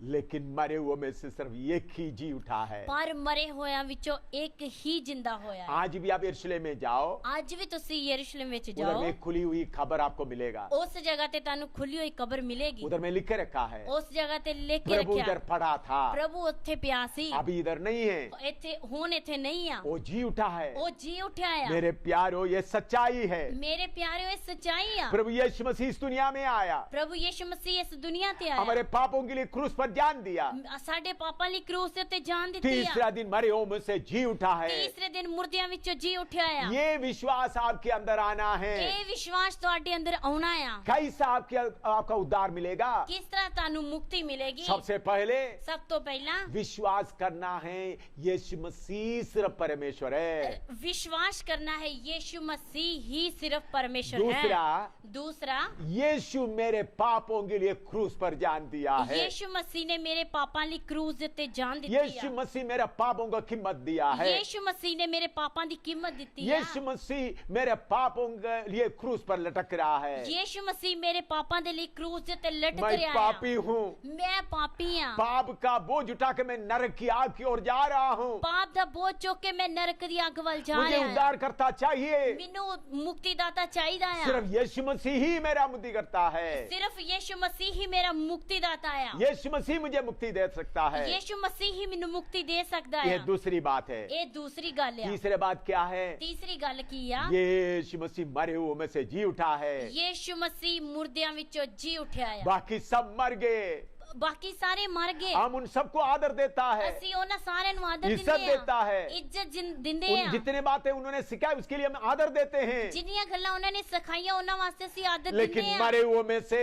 लेकिन मरे हुए में से सिर्फ एक ही जी उठा है। ਪਰ ਮਰੇ ਹੋਇਆਂ ਵਿੱਚੋਂ ਇੱਕ ਹੀ जिंदा ਹੋਇਆ ਹੈ। आज भी आप यरूशलेम में जाओ, ਅੱਜ ਵੀ ਤੁਸੀਂ ਯਰੂਸ਼ਲਮ ਵਿੱਚ उधर ਜਾਓ, में एक खुली हुई खबर आपको मिलेगा, ਉਸ ਜਗ੍ਹਾ ਤੇ ਤੁਹਾਨੂੰ ਖੁੱਲੀ ਹੋਈ ਕਬਰ ਮਿਲੇਗੀ। उधर में लिख के रखा है, ਉਸ ਜਗ੍ਹਾ ਤੇ ਲਿਖ ਕੇ प्रभु इधर ਰੱਖਿਆ पड़ा था, ਪ੍ਰਭੂ ਉੱਥੇ ਪਿਆ ਸੀ, अभी इधर नहीं है, ਇੱਥੇ ਹੁਣ ਇੱਥੇ ਨਹੀਂ ਆ, वो जी उठा है। ਉਹ ਜੀ ਉੱਠਿਆ ਆ। मेरे प्यारो ये सच्चाई है, ਮੇਰੇ ਪਿਆਰਿਓ ਇਹ ਸੱਚਾਈ ਆ। प्रभु यीशु मसीह इस दुनिया में आया, ਪ੍ਰਭੂ ਯीशु मसीह इस दुनिया ते आया, हमारे पापों के लिए क्रूस पर पर जान दिया, ਸਾਡੇ ਪਾਪਾਂ ਲਈ ਕਰੂਸ ਦੇ ਉੱਤੇ ਜਾਨ ਦਿੱਤੀ ਆ। तीसरा दिन मरे हुओं में से जी उठा है। ਤੀਸਰੇ ਦਿਨ ਮੁਰਦਿਆਂ ਵਿੱਚੋਂ ਜੀ ਉੱਠਿਆ ਆ। ये विश्वास आपके अंदर आना है। ਇਹ ਵਿਸ਼ਵਾਸ ਤੁਹਾਡੇ ਅੰਦਰ ਆਉਣਾ ਆ। कैसा आपका उद्धार मिलेगा? ਕਿਸ ਤਰ੍ਹਾਂ ਤੁਹਾਨੂੰ ਮੁਕਤੀ ਮਿਲੇਗੀ? सबसे पहले ਸਭ ਤੋਂ ਪਹਿਲਾਂ विश्वास करना है यीशु मसीह सिर्फ परमेश्वर है। विश्वास करना है यीशु मसीह ही सिर्फ परमेश्वर दूसरा, है। दूसरा, यीशु मेरे पापों के लिए क्रूस पर जान दिया है। यीशु मसीह ने मेरे पापां ਲਈ ਕਰੂਸ ਦੇ ਉੱਤੇ ਜਾਨ ਦਿੱਤੀ यीशु ਆ। मसीह मेरे पापों को कीमत दिया है। यीशु मसीह ने मेरे पापां ਦੀ ਕੀਮਤ ਦਿੱਤੀ ਆ। यीशु मसीह मेरे पापों के लिए क्रूस पर लटक रहा है। यीशु मसीह मेरे पापां ਦੇ ਲਈ ਕਰੂਸ ਦੇ ਉੱਤੇ ਲਟਕ मैं ਰਿਹਾ पापी ਆ। हूँ। मैं पापी आ। पाप का बोझ उठा के मैं नरक की आग की ओर जा रहा हूँ। पाप ਦਾ ਬੋਝ ਚੁੱਕ ਕੇ ਮੈਂ ਨਰਕ ਦੀ ਅੱਗ ਵੱਲ ਜਾ मुझे ਰਿਹਾ ਹਾਂ। उद्धार करता चाहिए। ਮੈਨੂੰ ਮੁਕਤੀਦਾਤਾ ਚਾਹੀਦਾ ਆ। सिर्फ यीशु मसीह ही मेरा मुक्ति करता है। सिर्फ यीशु मसीह ही मेरा मुक्तिदाता आ। यीशु मसीह मुझे मुक्ति दे सकता है। यीशु मसीह ही ਮੈਨੂੰ ਮੁਕਤੀ ਦੇ ਸਕਦਾ ये ਆ। दूसरी बात है। ਇਹ ਦੂਸਰੀ ਗੱਲ ਆ। तीसरी बात क्या है? ਤੀਸਰੀ ਗੱਲ ਕੀ ਆ? यीशु मसीह मरे हुए में से जी उठा है। यीशु मसीह मुर्दियां ਵਿੱਚੋਂ ਜੀ ਉੱਠਿਆ ਆ। बाकी सब मर गए। ਬਾਕੀ ਸਾਰੇ ਮਰ ਗਏ। हम उन सबको आदर देता है, ਅਸੀਂ ਉਹਨਾਂ ਸਾਰਿਆਂ ਨੂੰ ਆਦਰ इज्जत ਦਿੰਦੇ देता ਆ। है। ਇੱਜ਼ਤ ਦਿੰਦੇ उन ਆ। जितने बातें उन्होंने सिखाई उसके लिए हम आदर देते हैं। ਜਿੰਨੀਆਂ ਗੱਲਾਂ ਉਹਨਾਂ ਨੇ ਸਿਖਾਈਆਂ ਉਹਨਾਂ ਵਾਸਤੇ ਅਸੀਂ ਆਦਰ लेकिन ਦਿੰਦੇ ਆ। मरे हुए में से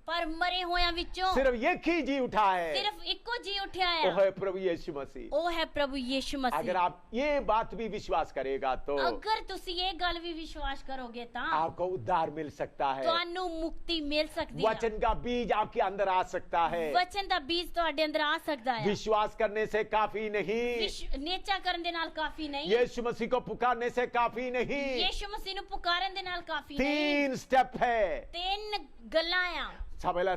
ਪਰ ਮਰੇ ਹੋਇਆਂ ਵਿੱਚੋਂ सिर्फ एक ही जी उठा है, ਸਿਰਫ ਇੱਕੋ ਜੀ ਉੱਠਿਆ वो ਆ। है प्रभु यीशु मसीह। ਉਹ ਹੈ ਪ੍ਰਭੂ ਯੀਸ਼ੂ अगर ਮਸੀਹ। आप ये बात भी विश्वास करेगा तो ਅਗਰ ਤੁਸੀਂ ਇਹ ਗੱਲ ਵੀ ਵਿਸ਼ਵਾਸ ਕਰੋਗੇ ਤਾਂ आपको उद्धार मिल सकता है। ਤੁਹਾਨੂੰ ਮੁਕਤੀ ਮਿਲ ਸਕਦੀ ਹੈ। वचन का बीज आपके अंदर आ सकता है। ਵਚਨ ਦਾ ਬੀਜ ਤੁਹਾਡੇ ਅੰਦਰ ਆ ਸਕਦਾ ਹੈ। विश्वास करने से काफी नहीं, ਨੇਚਾ ਕਰਨ ਦੇ ਨਾਲ ਕਾਫੀ ਨਹੀਂ। यीशु मसीह को पुकारने से काफी नहीं। ਯੀਸ਼ੂ ਮਸੀਹ ਨੂੰ ਪੁਕਾਰਨ ਦੇ ਨਾਲ ਕਾਫੀ ਨਹੀਂ। 3 स्टेप है। ਤਿੰਨ ਗੱਲਾਂ ਆ।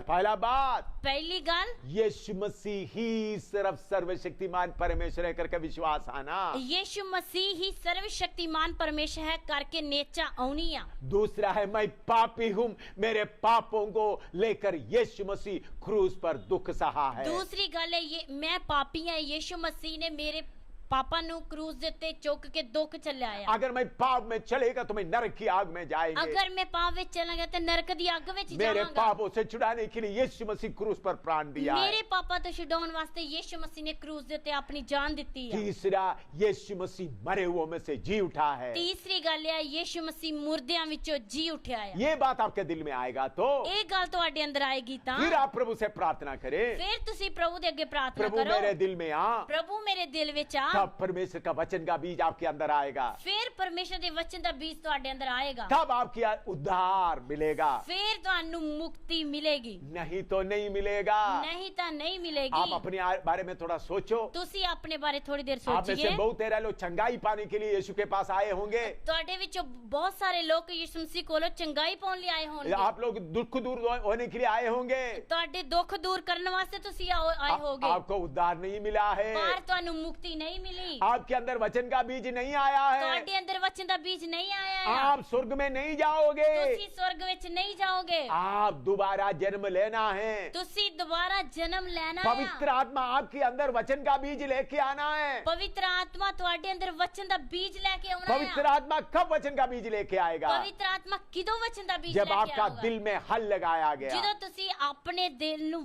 पहला बात, ਪਹਿਲੀ ਗੱਲ, यीशु मसीह ही सिर्फ सर्वशक्तिमान परमेश्वर है करके विश्वास आना। यीशु मसीह ही सर्वशक्तिमान परमेश्वर है करके नेचा आउनी आ। दूसरा है मैं पापी हूं, मेरे पापों को लेकर यीशु मसीह क्रूस पर दुख सहा है। दूसरी गल है ये मैं पापी है, यीशु मसीह ने मेरे पापा नु क्रूस दे उत्ते चुक के दुख झल्लिया आ। अगर मैं पाप में चलेगा तो मैं नरक की आग में जाएंगे। अगर मैं पाप विच चलांगा तो नरक दी आग विच मेरे जावांगा। पापों से छुड़ाने के लिए यीशु मसीह क्रूस पर प्राण दिया है। मेरे पापा तो छुड़ाउण वास्ते यीशु मसीह ने क्रूस दे उत्ते अपनी जान दित्ती है। तीसरा, यीशु मसीह मरे हुओं में से जी उठा है। तीसरी गल है यीशु मसीह मुर्दियां विचों जी उठिया है। ये बात आपके दिल में आएगा तो ਇਹ ਗੱਲ ਤੁਹਾਡੇ ਅੰਦਰ ਆਏਗੀ ਤਾਂ फिर आप प्रभु से प्रार्थना करें, ਫਿਰ ਤੁਸੀਂ ਪ੍ਰਭੂ ਦੇ ਅੱਗੇ ਪ੍ਰਾਰਥਨਾ प्रभु ਕਰੋ। मेरे दिल में आ, ਪ੍ਰਭੂ ਮੇਰੇ ਦਿਲ ਵਿੱਚ ਆ। तब परमेश्वर का वचन का बीज आपके अंदर आएगा। ਫਿਰ ਪਰਮੇਸ਼ਰ ਦੇ ਵਚਨ ਦਾ ਬੀਜ ਤੁਹਾਡੇ ਅੰਦਰ ਆਏਗਾ। तब आपकी उद्धार मिलेगा, ਫਿਰ ਤੁਹਾਨੂੰ ਮੁਕਤੀ ਮਿਲੇਗੀ। नहीं तो नहीं मिलेगा। नहीं ਤਾਂ नहीं आप मिलेगी। अपने बारे में थोड़ा सोचो। ਤੁਸੀਂ ਆਪਣੇ ਬਾਰੇ ਥੋੜੀ ਦੇਰ आप में से ਸੋਚੀਏ। बहुत तेरे लोग चंगाई पाने के लिए यीशु के पास आए होंगे। ਤੁਹਾਡੇ ਵਿੱਚੋਂ ਬਹੁਤ ਸਾਰੇ ਲੋਕ ਯਿਸੂ ਮਸੀਹ ਕੋਲੋਂ ਚੰਗਾਈ ਪਾਉਣ ਲਈ ਆਏ ਹੋਣਗੇ। आप लोग दुख दूर होने के लिए आए होंगे। ਤੁਹਾਡੇ ਦੁੱਖ ਦੂਰ ਕਰਨ ਵਾਸਤੇ ਤੁਸੀਂ ਆਏ ਹੋਗੇ। आपको उद्धार नहीं मिला है, ਪਰ ਤੁਹਾਨੂੰ ਮੁਕਤੀ ਨਹੀਂ ਮਿਲੀ। आपके अंदर वचन का बीज नहीं आया है, ਤੁਹਾਡੇ ਅੰਦਰ ਵਚਨ ਦਾ ਬੀਜ ਨਹੀਂ ਆਇਆ ਹੈ। आप स्वर्ग में नहीं जाओगे। ਤੁਸੀਂ ਸਵਰਗ ਵਿੱਚ ਨਹੀਂ ਜਾਓਗੇ। आप दोबारा जन्म लेना है। ਤੁਸੀਂ ਦੁਬਾਰਾ ਜਨਮ ਲੈਣਾ ਹੈ। पवित्र आत्मा आपके अंदर वचन का बीज लेके आना है। ਪਵਿੱਤਰ ਆਤਮਾ ਤੁਹਾਡੇ ਅੰਦਰ ਵਚਨ ਦਾ ਬੀਜ ਲੈ ਕੇ ਆਉਣਾ पवित्र ਹੈ। आत्मा कब वचन का बीज लेके आएगा? ਪਵਿੱਤਰ ਆਤਮਾ ਕਿਦੋਂ ਵਚਨ ਦਾ ਬੀਜ ਲੈ जब ਕੇ आपका ਆਊਗਾ? दिल में हल लगाया गया, ਜਦੋਂ ਤੁਸੀਂ ਆਪਣੇ ਦਿਲ ਨੂੰ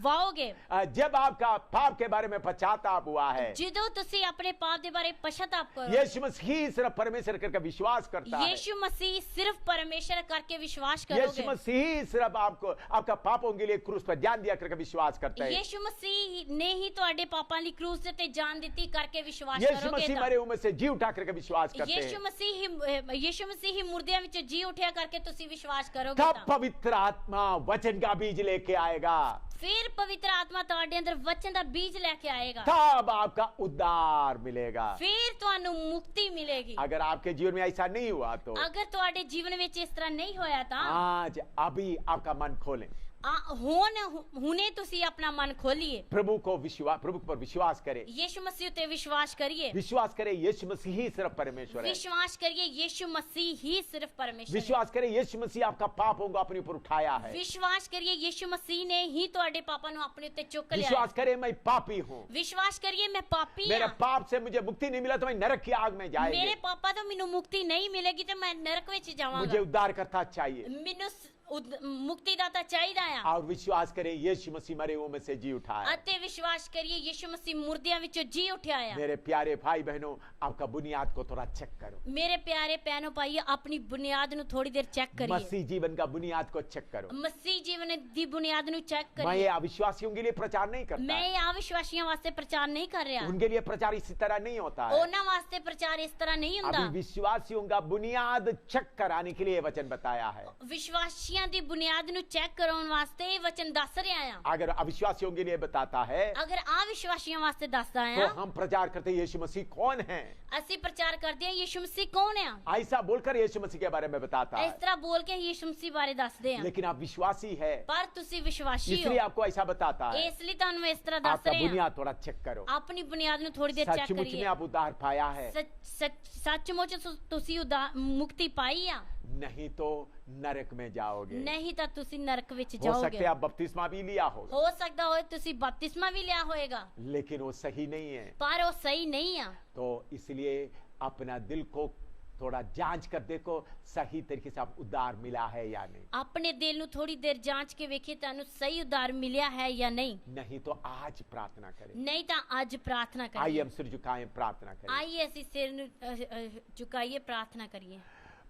ਵਾਓਗੇ। जब आपका पाप के बारे में पश्चाताप हुआ है। ਜਦੋਂ ਤੁਸੀਂ ਆਪਣੇ ਪਾਪ ਦੇ ਬਾਰੇ ਪਛਤਾਪ ਕਰੋ। यीशु मसीह सिर्फ परमेश्वर करके विश्वास करता है। यीशु मसीह सिर्फ परमेश्वर करके विश्वास यीशु करोगे। मसीह सिर्फ आपको आपका पापों के लिए क्रूस पर जान दिया करके विश्वास करता है। यीशु मसीह ने ही ਤੁਹਾਡੇ ਪਾਪਾਂ ਲਈ ਕ੍ਰੂਸ ਤੇ ਜਾਨ ਦਿੱਤੀ ਕਰਕੇ ਵਿਸ਼ਵਾਸ यीशु ਕਰੋਗੇ मसीह ਤਾਂ। मरे हुए में से जी उठा करके विश्वास करते यीशु हैं। मसीह ही मुर्दियां ਵਿੱਚੋਂ ਜੀ ਉਠਿਆ ਕਰਕੇ ਤੁਸੀਂ ਵਿਸ਼ਵਾਸ ਕਰੋਗੇ तब ਤਾਂ। पवित्र आत्मा वचन का बीज लेके आएगा। ਫਿਰ ਪਵਿੱਤਰ ਆਤਮਾ ਤੁਹਾਡੇ ਅੰਦਰ ਵਚਨ ਦਾ ਬੀਜ ਲੈ ਕੇ ਆਏਗਾ। तब आपका उद्धार मिलेगा। ਫਿਰ ਤੁਹਾਨੂੰ ਮੁਕਤੀ ਮਿਲੇਗੀ। अगर आपके जीवन में ऐसा नहीं हुआ तो ਅਗਰ ਤੁਹਾਡੇ ਜੀਵਨ ਵਿੱਚ ਇਸ ਤਰ੍ਹਾਂ ਨਹੀਂ ਹੋਇਆ ਤਾਂ आज अभी आपका मन खोलें, ਹੁਣੇ ਤੁਸੀਂ ਆਪਣਾ ਮਨ ਖੋਲੀਏ। प्रभु पर विश्वास करें। यीशु मसीह उते विश्वास करिए। विश्वास करें यीशु मसीह ही सिर्फ परमेश्वर है। विश्वास करिए यीशु मसीह ही सिर्फ परमेश्वर है। विश्वास करें यीशु मसीह आपका पापों को अपने ऊपर उठाया है। विश्वास करिए यीशु मसीह ने ही ਤੁਹਾਡੇ ਪਾਪਾਂ ਨੂੰ ਆਪਣੇ ਉੱਤੇ ਚੁੱਕ ਲਿਆ। विश्वास करें मैं पापी हूँ, विश्वास करिए मैं पापी मेरे ਹਾਂ। पाप से मुझे मुक्ति नहीं मिला तो मैं नरक की आग में जाएंगे। ਮੇਰੇ ਪਾਪਾ ਤੋਂ ਮੈਨੂੰ ਮੁਕਤੀ ਨਹੀਂ ਮਿਲੇਗੀ ਤੇ ਮੈਂ ਨਰਕ ਵਿੱਚ मुझे ਜਾਵਾਂਗਾ। उद्धार करता चाहिए। ਮੈਨੂੰ ਮੁਕਤੀਦਾਤਾ ਚਾਹੀਦਾ ਆ और विश्वास करें यीशु मसीह मरे हुओं में से जी उठा है। ਅਤੇ ਵਿਸ਼ਵਾਸ ਕਰੀਏ ਯਿਸੂ ਮਸੀਹ ਮੁਰਦਿਆਂ ਵਿੱਚੋਂ ਜੀ ਉੱਠਿਆ ਆ मेरे प्यारे भाई बहनों, आपका बुनियाद को थोड़ा चेक करो। ਮੇਰੇ ਪਿਆਰੇ ਭੈਣੋ ਭਾਈਓ ਆਪਣੀ ਬੁਨਿਆਦ ਨੂੰ ਥੋੜੀ ਦੇਰ ਚੈੱਕ ਕਰੀਏ मसीह जीवन का बुनियाद को चेक करो। ਮਸੀਹ ਜੀਵਨ ਦੀ ਬੁਨਿਆਦ ਨੂੰ ਚੈੱਕ मैं ਕਰੀਏ ये अविश्वासियों के लिए प्रचार नहीं करता, ਮੈਂ ਇਹ ਅਵਿਸ਼ਵਾਸੀਆਂ ਵਾਸਤੇ ਪ੍ਰਚਾਰ ਨਹੀਂ ਕਰ ਰਿਹਾ उनके लिए प्रचार इसी तरह नहीं होता है। ਉਹਨਾਂ ਵਾਸਤੇ ਪ੍ਰਚਾਰ ਇਸ ਤਰ੍ਹਾਂ ਨਹੀਂ ਹੁੰਦਾ अभी विश्वासियों का बुनियाद चेक कराने के लिए ये वचन बताया है। ਵਿਸ਼ਵਾਸੀਆਂ ਦੀ ਬੁਨਿਆਦ ਨੂੰ ਚੈੱਕ ਕਰਾਉਣ ਵਾਸਤੇ ਇਹ ਵਚਨ ਦੱਸ ਰਿਹਾ ਆ अगर अविश्वासियों के लिए बताता है ਅਗਰ ਅਵਿਸ਼ਵਾਸੀਆਂ ਵਾਸਤੇ ਦੱਸਦਾ तो ਆ हम प्रचार करते हैं यीशु मसीह कौन है, ਅਸੀਂ ਪ੍ਰਚਾਰ ਕਰਦੇ ਹਾਂ ਯਿਸੂ ਮਸੀਹ ਕੌਣ ਆ ऐसा बोलकर यीशु मसीह के बारे में बताता ਇਸ है। ਤਰ੍ਹਾਂ ਬੋਲ ਕੇ ਯਿਸੂ ਮਸੀਹ ਬਾਰੇ ਦੱਸਦੇ ਆ लेकिन आप विश्वासी है ਪਰ ਤੁਸੀਂ ਵਿਸ਼ਵਾਸੀ ਹੋ इसलिए आपको ऐसा बताता है। ਇਸ ਲਈ ਤੁਹਾਨੂੰ ਇਸ ਤਰ੍ਹਾਂ ਦੱਸ आपका ਰਹੇ ਆ बुनियाद थोड़ा चेक करो। ਆਪਣੀ ਬੁਨਿਆਦ ਨੂੰ ਥੋੜੀ ਦੇਰ ਚੈੱਕ सचमुच में ਕਰੀਏ आप उद्धार पाया है, ਸੱਚਮੁੱਚ ਤੁਸੀਂ ਮੁਕਤੀ ਪਾਈ ਆ नहीं तो नरक में जाओगे। ਨਹੀਂ ਤਾਂ ਤੁਸੀਂ ਨਰਕ ਵਿੱਚ हो सकते ਜਾਓਗੇ आप बपतिस्मा भी लिया होगा, ਹੋ ਸਕਦਾ ਹੋਏ ਤੁਸੀਂ ਬਪਤਿਸਮਾ ਵੀ ਲਿਆ ਹੋਏਗਾ लेकिन वो सही नहीं है। ਪਰ ਉਹ ਸਹੀ ਨਹੀਂ ਆ तो इसलिए अपना दिल को थोड़ा जांच कर देखो सही तरीके से आप उद्धार मिला है या नहीं। ਆਪਣੇ ਦਿਲ ਨੂੰ ਥੋੜੀ ਦੇਰ ਜਾਂਚ ਕੇ ਵੇਖੇ ਤੁਹਾਨੂੰ ਸਹੀ ਉਦਾਰ ਮਿਲਿਆ ਹੈ ਜਾਂ ਨਹੀਂ नहीं तो आज प्रार्थना करें। ਨਹੀਂ ਤਾਂ ਅੱਜ ਪ੍ਰਾਰਥਨਾ आइए ਕਰੀਏ हम सिर झुकाएं, प्रार्थना करें। ਆइए ਅਸੀਂ ਸਿਰ ਨੂੰ ਝੁਕਾਈਏ ਪ੍ਰਾਰਥਨਾ ਕਰੀਏ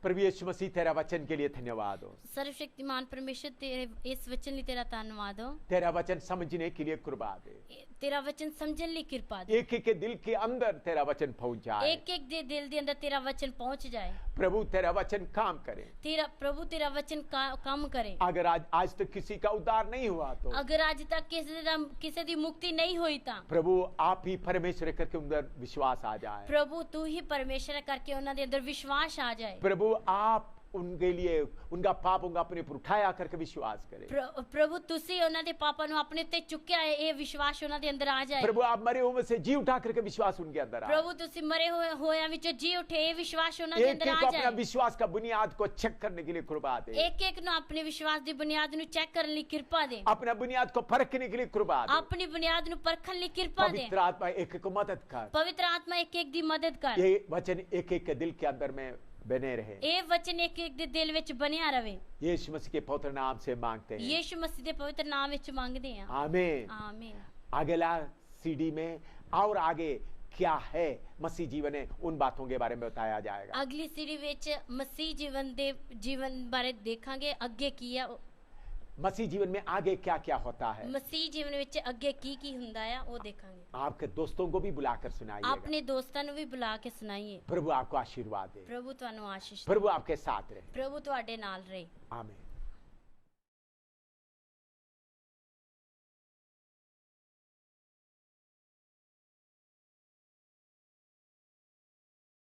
प्रभु यीशु मसीह तेरा वचन के लिए धन्यवाद हो, ਸਰਵਸ਼ਕਤੀਮਾਨ ਪਰਮੇਸ਼ਰ ਤੇਰੇ ਇਸ ਵਚਨ ਲਈ ਤੇਰਾ ਧੰਨਵਾਦ ਹੋ तेरा वचन समझने के लिए कृपा दे, ਤੇਰਾ ਵਚਨ ਸਮਝਣ ਲਈ ਕਿਰਪਾ ਦੇ एक एक के दिल के अंदर तेरा वचन पहुंच जाए। ਇੱਕ ਇੱਕ ਦੇ ਦਿਲ ਦੇ ਅੰਦਰ ਤੇਰਾ ਵਚਨ ਪਹੁੰਚ ਜਾਏ प्रभु तेरा वचन काम करे। ਤੇਰਾ ਪ੍ਰਭੂ ਤੇਰਾ ਵਚਨ ਕੰਮ ਕਰੇ अगर आज तक किसी का उद्धार नहीं हुआ तो ਅਗਰ ਅੱਜ ਤੱਕ ਕਿਸੇ ਦੀ ਮੁਕਤੀ ਨਹੀਂ ਹੋਈ ਤਾਂ प्रभु आप ही परमेश्वर करके अंदर विश्वास आ जाए। ਪ੍ਰਭੂ ਤੂੰ ਹੀ ਪਰਮੇਸ਼ਰ ਕਰਕੇ ਉਹਨਾਂ ਦੇ ਅੰਦਰ ਵਿਸ਼ਵਾਸ ਆ ਜਾਏ प्रभु आप उनके लिए उनका पाप उनका अपने ऊपर उठाया करके विश्वास करें। ਪ੍ਰਭੂ ਤੁਸੀਂ ਉਹਨਾਂ ਦੇ ਪਾਪਾਂ ਨੂੰ ਆਪਣੇ ਉੱਤੇ ਚੁੱਕਿਆ ਹੈ ਇਹ ਵਿਸ਼ਵਾਸ ਉਹਨਾਂ ਦੇ ਅੰਦਰ ਆ ਜਾਏ प्रभु आप मरे हुए में से जी उठा करके विश्वास उनके अंदर आए। ਪ੍ਰਭੂ ਤੁਸੀਂ ਮਰੇ ਹੋਇਆਂ ਵਿੱਚੋਂ ਜੀ ਉਠੇ ਇਹ ਵਿਸ਼ਵਾਸ ਉਹਨਾਂ ਦੇ एक ਅੰਦਰ एक ਆ को अपना ਜਾਏ विश्वास का बुनियाद को चेक करने के लिए कृपा दे, ਇੱਕ ਇੱਕ ਨੂੰ ਆਪਣੇ ਵਿਸ਼ਵਾਸ ਦੀ ਬੁਨਿਆਦ ਨੂੰ ਚੈੱਕ ਕਰਨ ਲਈ ਕਿਰਪਾ ਦੇ अपना बुनियाद को परखने के लिए कृपा दे। ਆਪਣੀ ਬੁਨਿਆਦ ਨੂੰ ਪਰਖਣ ਲਈ ਕਿਰਪਾ ਦੇ पवित्र आत्मा एक एक को मदद कर, ਪਵਿੱਤਰ ਆਤਮਾ ਇੱਕ ਇੱਕ ਦੀ ਮਦਦ ਕਰ ये वचन एक एक के दिल के अंदर में बने रहे। ਇਹ ਵਚਨ ਇੱਕ ਇੱਕ ਦੇ ਦਿਲ ਵਿੱਚ ਬਣਿਆ ਰਵੇ यीशु मसीह के पवित्र नाम से मांगते हैं, ਯੀਸ਼ੂ ਮਸੀਹ ਦੇ ਪਵਿੱਤਰ ਨਾਮ ਵਿੱਚ ਮੰਗਦੇ ਹਾਂ आमीन। ਆਮੀਨ अगला सीडी में और आगे क्या है मसीह जीवन है उन बातों के बारे में बताया जाएगा। ਅਗਲੀ ਸੀਰੀ ਵਿੱਚ ਮਸੀਹ ਜੀਵਨ ਬਾਰੇ ਦੇਖਾਂਗੇ ਅੱਗੇ ਕੀ ਆ मसीह जीवन में आगे क्या क्या होता है, ਮਸੀਹ ਜੀਵਨ ਵਿੱਚ ਅੱਗੇ ਕੀ ਹੁੰਦਾ ਆ ਉਹ ਦੇਖਾਂਗੇ आपके दोस्तों को भी बुलाकर सुनाइएगा। ਆਪਣੇ ਦੋਸਤਾਂ ਨੂੰ ਵੀ ਬੁਲਾ ਕੇ ਸੁਣਾਈਏ प्रभु आपको आशीर्वाद दे, ਪ੍ਰਭੂ ਤੁਹਾਨੂੰ ਆਸ਼ੀਸ਼ ਦੇ प्रभु आपके साथ रहे। ਪ੍ਰਭੂ ਤੁਹਾਡੇ ਨਾਲ ਰਹੇ आमीन।